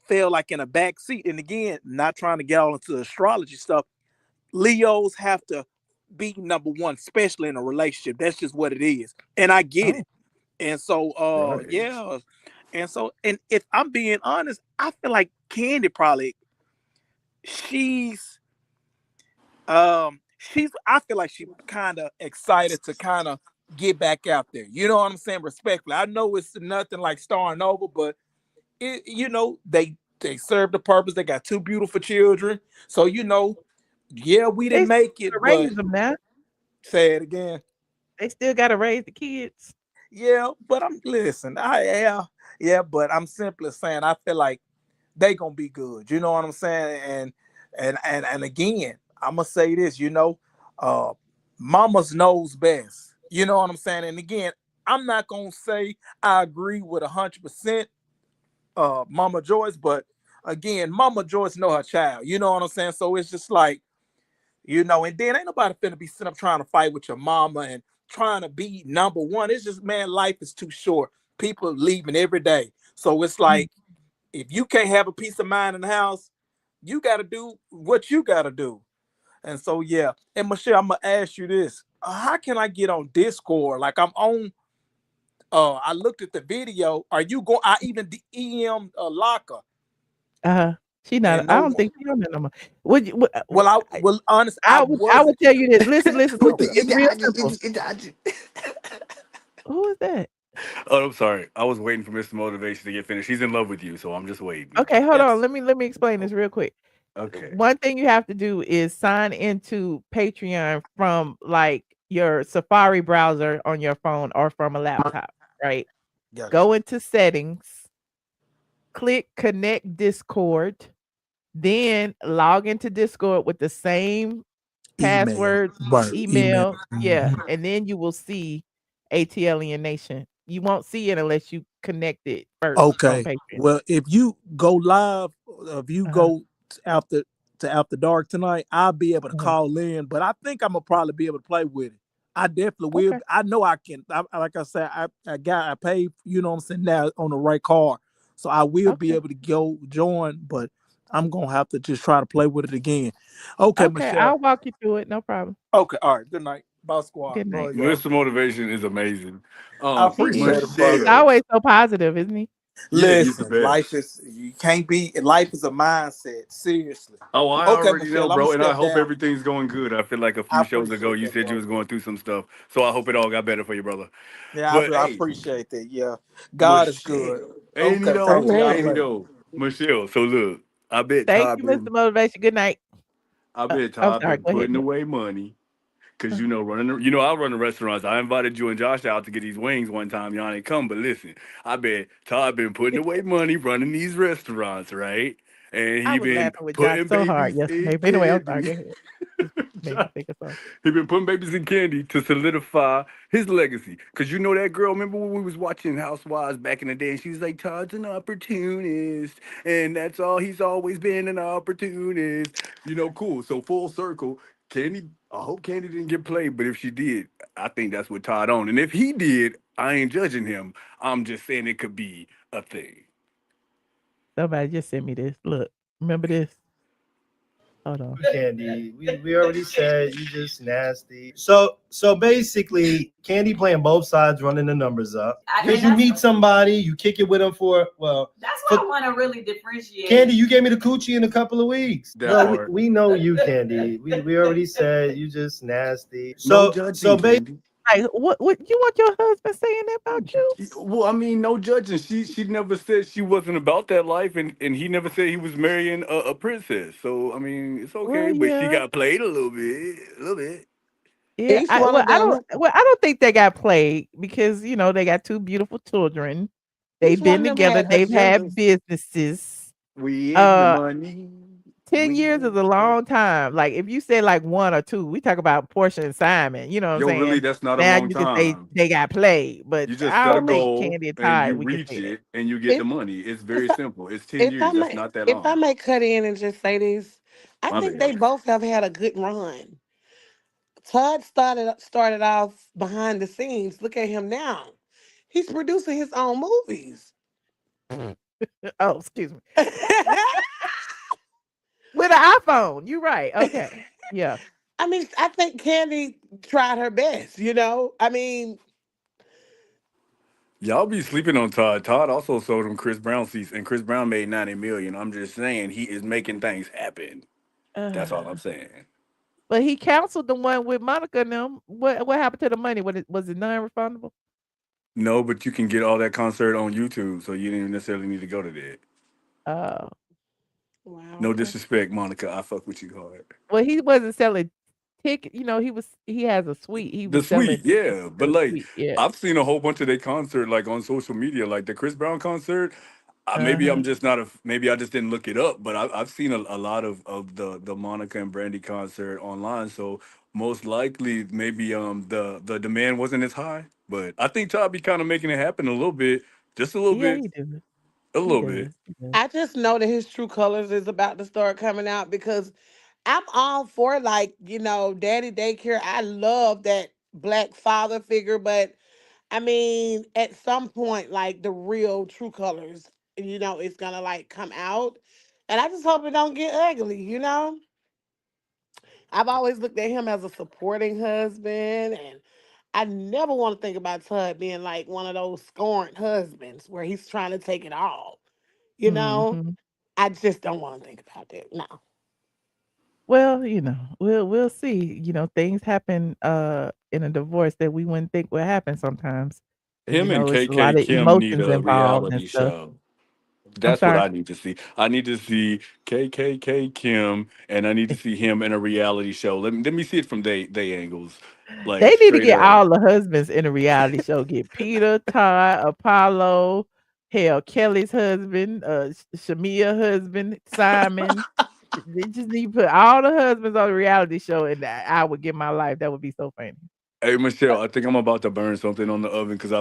fell like in a back seat. And again, not trying to get all into astrology stuff. Leos have to be number one, especially in a relationship. That's just what it is. And I get Oh, it. And so Right. yeah. And if I'm being honest, I feel like Candy probably she's I feel like she kind of excited to kind of get back out there. You know what I'm saying? Respectfully. I know it's nothing like starting over, but they serve the purpose. They got two beautiful children. So yeah, we they didn't still make it, gotta but raise them now. say it again. They still gotta raise the kids. Yeah, but I'm listen. Yeah, but I'm simply saying I feel like they gonna be good. You know what I'm saying? And again, I'm gonna say this. Uh, Mama's knows best. You know what I'm saying? And again, I'm not gonna say I agree with 100% Mama Joyce, but again, Mama Joyce know her child. You know what I'm saying? So it's just like and then ain't nobody finna be sitting up trying to fight with your mama and trying to be number one. It's just, man, life is too short. People are leaving every day. So it's Mm. like, if you can't have a peace of mind in the house, you got to do what you got to do. And so, yeah. And Michelle, I'm going to ask you this. How can I get on Discord? Like I'm on, I looked at the video. Are you going, I even EM Locker Uh-huh. She not and I no don't one. think she on there no more. Would you Well, honest, I I would wasn't. tell you this. Listen, listen, What listen. the It's real it, simple. Who is that? Oh, I'm sorry. I was waiting for Mr. Motivation to get finished. He's in love with you, so I'm just waiting. Okay, hold on. Yes. Let me explain this real quick. Okay. One thing you have to do is sign into Patreon from like your Safari browser on your phone or from a laptop, right? Gotcha. Go into settings, click connect Discord, then log into Discord with the same Email. password, Right. Email. email, yeah, Mhm. and then you will see ATLien Nation. You won't see it unless you connect it first on Okay. Patreon. Well, if you go live, if you Uh-huh, go after after dark tonight, I'll be able to uh-huh. call in. But I think I'm gonna probably be able to play with it. I definitely will. Okay, I know I can. Like I said, I paid. You know what I'm saying, now on the right card, so I will be okay, able to go join. But I'm gonna have to just try to play with it again. Okay, okay. Michelle. I'll walk you through it. No problem. Okay. All right. Good night. Bye, squad. Good night. Love y'all. Mr. Motivation is amazing. I He is. appreciate it, He's brother. Michelle. always so positive, isn't he? Yeah, he's the Listen, life best. is you can't be life is a mindset. Seriously. Oh, I Okay, already know, Michelle, I'm gonna bro, and I step hope down. everything's going good. I feel like a I few shows ago appreciate you that, said you brother. was going through some stuff, so I hope it all got better for you, brother. Yeah, But I hey, appreciate that. Yeah. God is good. Michelle, ain't he Okay, talk though? to y'all Ain't he Amen. later. though? Michelle, so look, I bet Thank Todd you, Mr. been, Motivation. Good night. I bet I'm Todd sorry. been Go ahead. putting away money. Cause Uh, I run the restaurants. I invited you and Josh out to get these wings one time. Y'all ain't come, but listen, I bet Todd been putting away money running these restaurants, right? And I he was been laughing with Josh putting so hard babies yesterday. in But anyway, I'm sorry. cabins. Go ahead. Make me think of something. He been putting babies in candy to solidify his legacy. Cause you know that girl. Remember when we was watching Housewives back in the day, and she was like, "Todd's an opportunist, and that's all he's always been, an opportunist." You know, cool. So full circle, Candy. I hope Candy didn't get played, but if she did, I think that's what Todd on. And if he did, I ain't judging him. I'm just saying it could be a thing. Somebody just sent me this. Look, remember this? Hold on. Candy. We already said you just nasty. So basically, Candy playing both sides, running the numbers up. Because you meet somebody, you kick it with them that's what I want to really differentiate. Candy, you gave me the coochie in a couple of weeks. That Well, part. we know you, Candy. We already said you just nasty. No So judging, basically, Candy. Like, what you want your husband saying that about you? Well, I mean, no judging. She never said she wasn't about that life, and he never said he was marrying a princess. So I mean, it's Well, okay. But she yeah. got played a little bit, a little bit. Yeah, Each one of them, I don't think they got played because they got two beautiful children. each They've one been of them together. had They've had agendas. businesses. We in the Uh, money. 10 We years is in a the... long time. Like if you say like one or two, we talk about Portia and Simon. You know what I'm Yo, really, saying? that's not a Now long you can say time. they got played, but You just I set a don't think goal Candy and and Todd you we can reach say that. it and you get If the money. It's if very I, simple. It's 10 if I years. That's may not that if I long. may cut in and just say this, I My think they bad. both have had a good run. Todd started off behind the scenes. Look at him now. He's producing his own movies. Oh, excuse me. With an iPhone. You're right. Okay. Yeah. I mean, I think Candy tried her best, you know? I mean, Y'all be sleeping on Todd. Todd also sold him Chris Brown seats, and Chris Brown made 90 million. I'm just saying he is making things happen. That's all I'm Uh, saying. but he canceled the one with Monica and them. What happened to the money? Was it non-refundable? No, but you can get all that concert on YouTube, so you didn't necessarily need to go to that. Oh. wow, No okay. disrespect, Monica. I fuck with you hard. Well, he wasn't selling ticket. He has a suite. He The was suite, selling tickets yeah. to But the like suite. Yeah. I've seen a whole bunch of their concert like on social media, like the Chris Brown concert. Maybe Uh-huh. I'm just not a maybe I just didn't look it up, but I've seen a lot of the Monica and Brandy concert online. So most likely maybe the demand wasn't as high. But I think Todd be kind of making it happen a little bit, just a little Yeah, bit, he does. a He little bit. does. He does. I just know that his true colors is about to start coming out because I'm all for like, daddy daycare. I love that black father figure, but I mean, at some point, like the real true colors, it's gonna like come out. And I just hope it don't get ugly. I've always looked at him as a supporting husband, and I never want to think about Todd being like one of those scorned husbands where he's trying to take it all. You know, Mhm. I just don't want to think about that. No. Well, we'll see. Things happen in a divorce that we wouldn't think would happen sometimes. 'Cause Him and it's a KK lot of Kim need emotions a involved and reality stuff. show. I'm That's what sorry. I need to see. I need to see KKK Kim, and I need to see him in a reality show. Let me see it from they angles, like They need to straight get up. all the husbands in a reality show. Get Peter, Todd, Apollo, hell, Kelly's husband, Shamia husband, Simon. They just need to put all the husbands on a reality show, and I would give my life. That would be so funny. Hey Michelle, I think I'm about to burn something on the oven because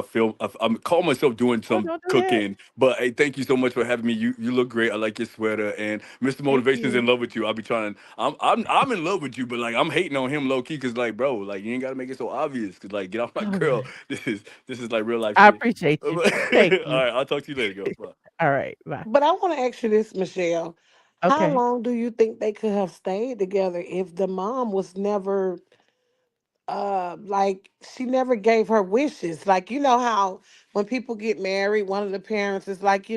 I'm call myself doing Oh, some don't do that. cooking. But hey, thank you so much for having me. You look great. I like your sweater, and Mr. Thank Motivation's in you. love with you. I'll be trying. I'm in love with you, but like I'm hating on him low key because like bro, like you ain't gotta make it so obvious. Cause like get off my All girl. right. This is like real life I shit. appreciate All you. Thank you. right, I'll talk to you later, girl. Bye. All right. Bye. But I want to ask you this, Michelle. How Okay. long do you think they could have stayed together if the mom was never like she never gave her wishes? Like you know how when people get married, one of the parents is like,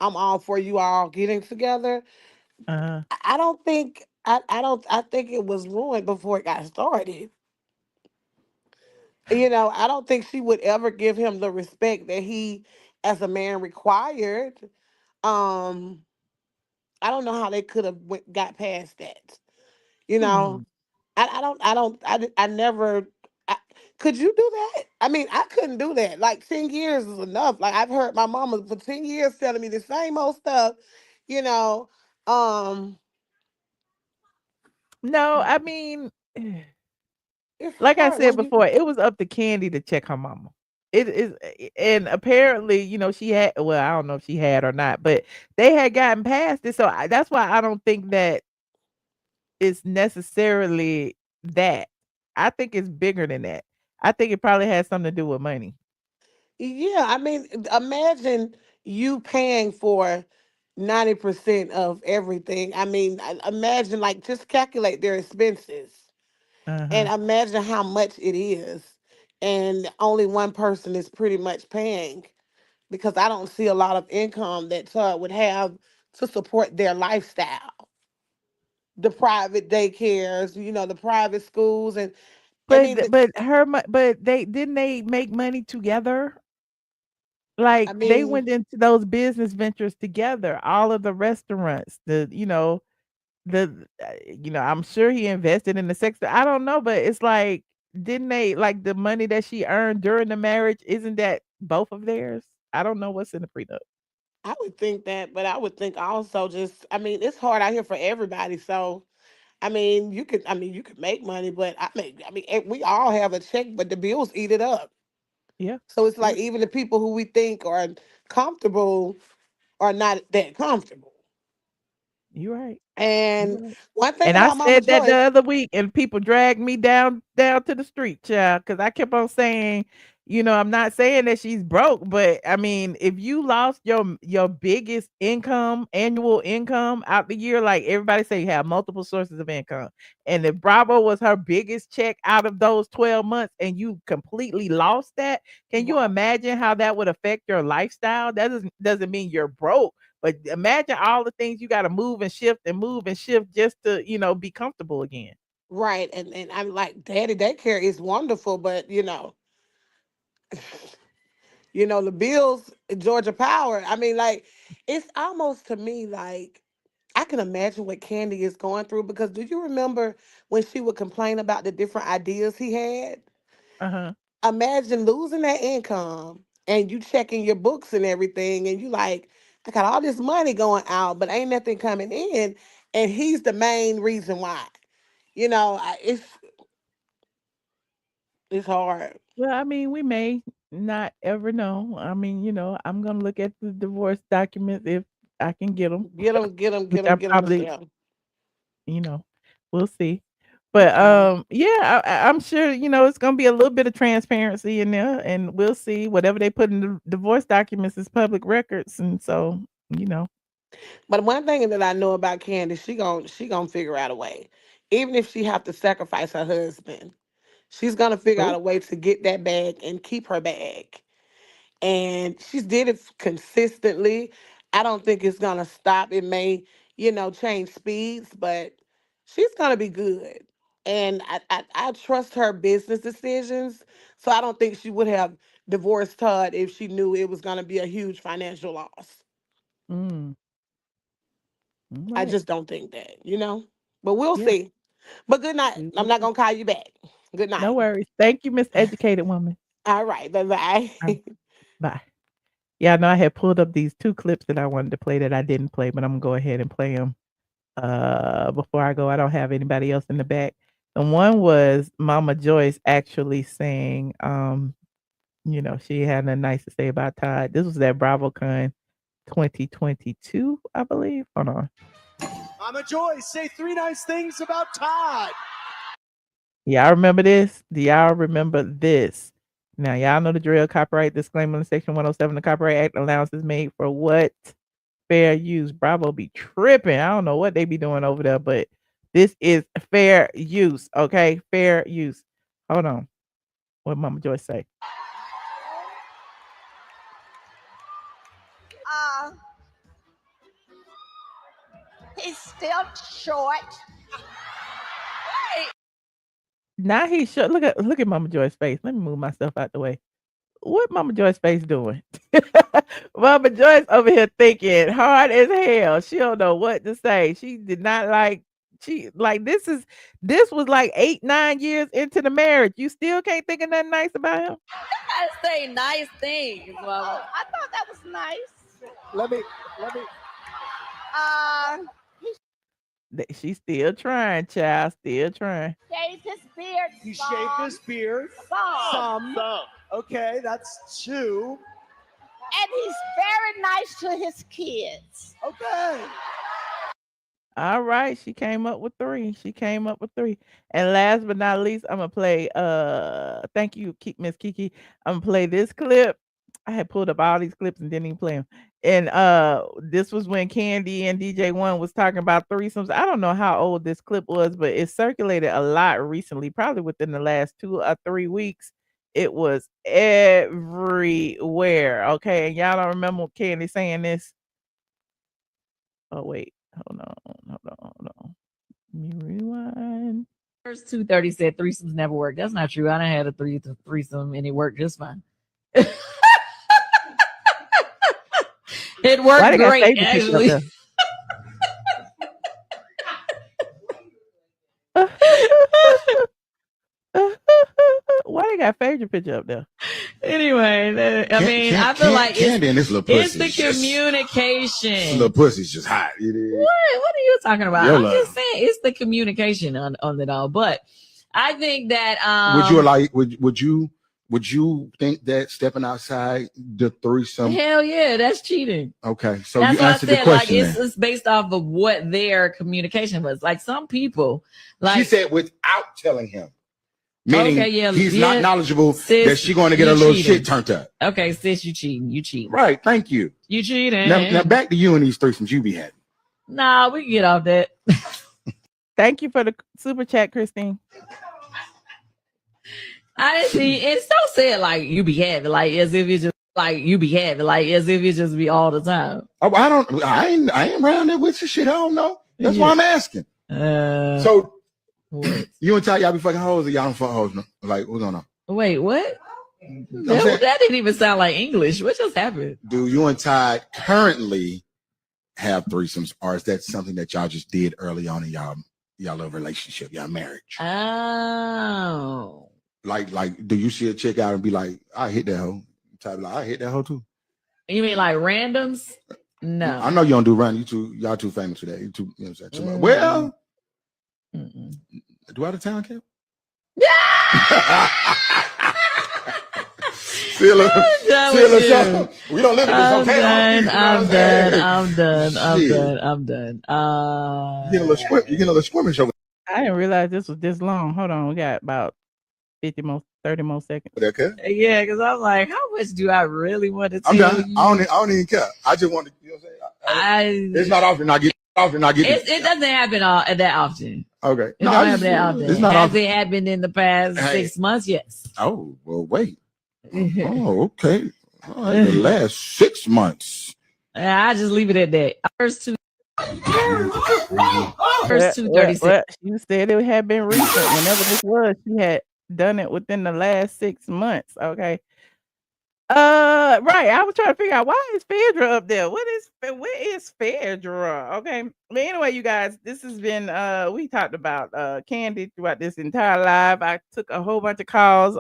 I'm all for you all getting together. Uh, I don't think I think it was ruined before it got started. I don't think she would ever give him the respect that he as a man required. Um I don't know how they could have got past that. You know, hmm. I never. I, could you do that? I mean, I couldn't do that. Like 10 years is enough. Like I've heard my mama for 10 years telling me the same old stuff. You know, um, No, I mean, It's like I hard said when you. before, it was up to Kandi to check her mama. It is, and apparently, she had. Well, I don't know if she had or not, but they had gotten past it. So that's why I don't think that it's necessarily that. I think it's bigger than that. I think it probably has something to do with money. Yeah, I mean, imagine you paying for 90% of everything. I mean, imagine like just calculate their expenses Uh and huh. imagine how much it is. And only one person is pretty much paying because I don't see a lot of income that Todd would have to support their lifestyle. The private daycares, the private schools, and I But mean, but they make money together. Like I they mean, went into those business ventures together. All of the restaurants, I'm sure he invested in the sex. I don't know, but it's like, didn't they like the money that she earned during the marriage? Isn't that both of theirs? I don't know what's in the prenup. I would think that, but I would think also just, I mean, it's hard out here for everybody. So, you could make money, but we all have a check, but the bills eat it up. Yeah, So it's true. like even the people who we think are comfortable are not that comfortable. You're right. And You're right. one thing And I about Mama said that the Joyce, other week, and people dragged me down to the street, child, because I kept on saying, I'm not saying that she's broke, but I mean, if you lost your biggest income, annual income out the year, like everybody say, you have multiple sources of income, and if Bravo was her biggest check out of those 12 months, and you completely lost that, can you right, imagine how that would affect your lifestyle? That doesn't mean you're broke, but imagine all the things you gotta move and shift just to, be comfortable again. right, and I'm like, Daddy daycare is wonderful, but the bills, Georgia Power. I mean, like, it's almost to me like I can imagine what Candy is going through because do you remember when she would complain about the different ideas he had? Uh-huh. Imagine losing that income and you checking your books and everything, and you like, I got all this money going out, but ain't nothing coming in, and he's the main reason why. It's hard. Well, I mean, we may not ever know. I mean, I'm gonna look at the divorce documents if I can get them, Get them, get them, which get I them, get them, probably, Michelle. you know, we'll see. But Okay. yeah, I'm sure it's gonna be a little bit of transparency in there, and we'll see whatever they put in the divorce documents is public records, and so you know, But one thing that I know about Candace, she gonna figure out a way. Even if she have to sacrifice her husband, she's gonna figure out true. a way to get that bag and keep her bag. And she's did it consistently. I don't think it's gonna stop. It may, change speeds, but she's gonna be good. And I trust her business decisions. So I don't think she would have divorced Todd if she knew it was gonna be a huge financial loss. Mm, I right. just don't think that. But we'll Yeah, see. But good night. we I'm will not see. gonna call you back. Good No night. worries. Thank you, Miss Educated Woman. All right. Bye Uh, bye. Bye. Yeah, I know I had pulled up these two clips that I wanted to play that I didn't play, but I'm gonna go ahead and play them. Before I go, I don't have anybody else in the back. And one was Mama Joyce actually saying, she had nothing nice to say about Todd. This was at BravoCon 2022, I believe. Hold on. Mama Joyce, say 3 nice things about Todd. Y'all remember this? Do y'all remember this? Now, y'all know the drill. Copyright disclaimer in Section 107. The Copyright Act allowance is made for what? Fair use. Bravo be tripping. I don't know what they be doing over there, but this is fair use. Okay, fair use. Hold on. What Mama Joyce say? Uh, he's still short. Now he should look at Mama Joy's face. Let me move myself out the way. What Mama Joy's face doing? Mama Joyce over here thinking hard as hell. She don't know what to say. She did not like. She like this was like 8, 9 years into the marriage. You still can't think of nothing nice about him. I say nice things, Mama. I thought that was nice. Let me. Uh, She's still trying, child. Still trying. Gave his beard. He some. shaved his beard. Some. Okay, that's 2. And he's very nice to his kids. Okay. All right, she came up with 3. And last but not least, I'm gonna play. Thank you, Miss Kiki. I'm gonna play this clip. I had pulled up all these clips and didn't even play them. And this was when Kandi and DJ One was talking about threesomes. I don't know how old this clip was, but it circulated a lot recently, probably within the last 2 or 3 weeks. It was everywhere. Okay, and y'all don't remember Kandi saying this? Oh wait, hold on. Let me rewind. First 230 said threesomes never work. That's not true. I done had a threesome and it worked just fine. It worked great, actually. Why they got favorite picture up there? Anyway, I mean, I feel like it's the communication. Little pussy's just hot. What are you talking about? I'm just saying it's the communication on it all. But I think that would you think that stepping outside the threesome? Hell yeah, that's cheating. Okay, so that's you answered the question. Like it's based off of what their communication was. Like some people, like she said, without telling him. Meaning he's not knowledgeable sis, that she's going to get a little shit turned up. Okay, sis, you cheating. Right, thank you. You cheating. Now back to you and these threesomes you be having. Nah, we can get off that. Thank you for the super chat, Christine. I didn't see it's so said like you be having, like as if it's just like you be having, like as if it just be all the time. Oh, I ain't around there with your shit. I don't know. That's why I'm asking. So you and Todd, y'all be fucking hoes or y'all don't fuck hoes? No? Like, what's going on? Wait, what? That didn't even sound like English. What just happened? Do you and Todd currently have threesomes, or is that something that y'all just did early on in y'all little relationship, y'all marriage? Oh. Like, do you see a chick out and be like, I hit that hoe? Todd be like, I hit that hoe too. You mean like randoms? No. I know you don't do random. Y'all too famous for that. You too, you know what I'm saying? Well. Do out of town camp? Yeah. We don't live in this hotel. I'm done. You get a little swimming show. I didn't realize this was this long. Hold on, we got about 30 more seconds. Okay. Yeah, because I'm like, how much do I really want to tell I'm done. you? I don't even care. I just want to, you know what I'm saying? It's not often I get. It doesn't happen that often. Okay. It don't happen that often. It's not Has often. it happened in the past 6 months? Yes. Oh, well, wait. Oh, okay. All right, the last 6 months. I just leave it at that. First 236. You said it had been recent. Whenever this was, she had done it within the last 6 months. Okay. Right. I was trying to figure out why is Phaedra up there? Where is Phaedra? Okay. But anyway, you guys, this has been we talked about Kandi throughout this entire live. I took a whole bunch of calls.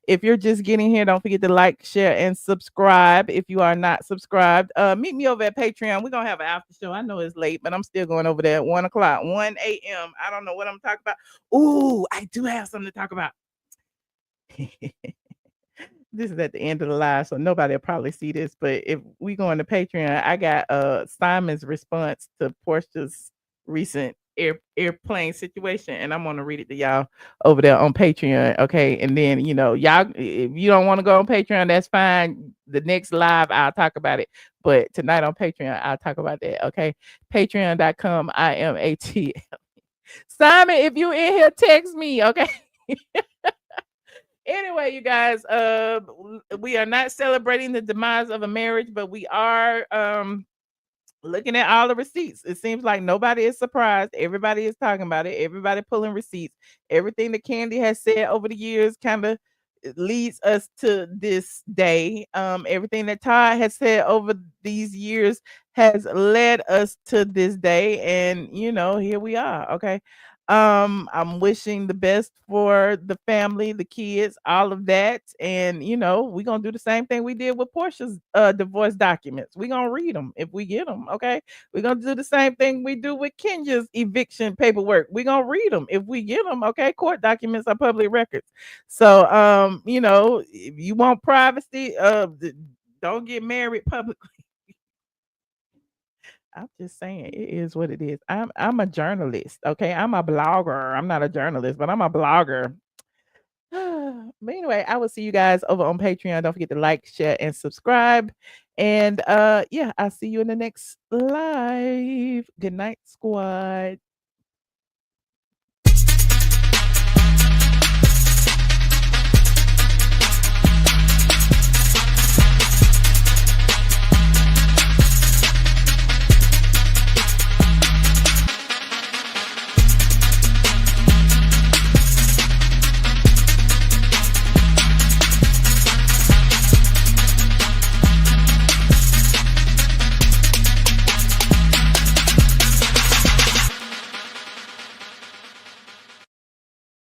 If you're just getting here, don't forget to like, share, and subscribe. If you are not subscribed, meet me over at Patreon. We're gonna have an after show. I know it's late, but I'm still going over there at 1 a.m. I don't know what I'm talking about. Ooh, I do have something to talk about. This is at the end of the live, so nobody will probably see this. But if we go into Patreon, I got Simon's response to Portia's recent airplane situation, and I'm gonna read it to y'all over there on Patreon. Okay, and then y'all, if you don't want to go on Patreon, that's fine. The next live, I'll talk about it. But tonight on Patreon, I'll talk about that. Okay, Patreon.com. I am ATL. Simon, if you in here, text me. Okay. Anyway, you guys, we are not celebrating the demise of a marriage, but we are looking at all the receipts. It seems like nobody is surprised. Everybody is talking about it. Everybody pulling receipts. Everything that Kandi has said over the years kind of leads us to this day. Everything that Todd has said over these years has led us to this day. And, here we are. Okay. I'm wishing the best for the family, the kids, all of that. And we're gonna do the same thing we did with Portia's divorce documents. We're gonna read them if we get them. Okay. We're gonna do the same thing we do with Kenya's eviction paperwork. We're gonna read them if we get them. Okay. Court documents are public records. So if you want privacy, don't get married publicly. I'm just saying it is what it is. I'm a journalist, okay? I'm a blogger. I'm not a journalist, but I'm a blogger. But anyway, I will see you guys over on Patreon. Don't forget to like, share, and subscribe. And yeah, I'll see you in the next live. Good night, squad.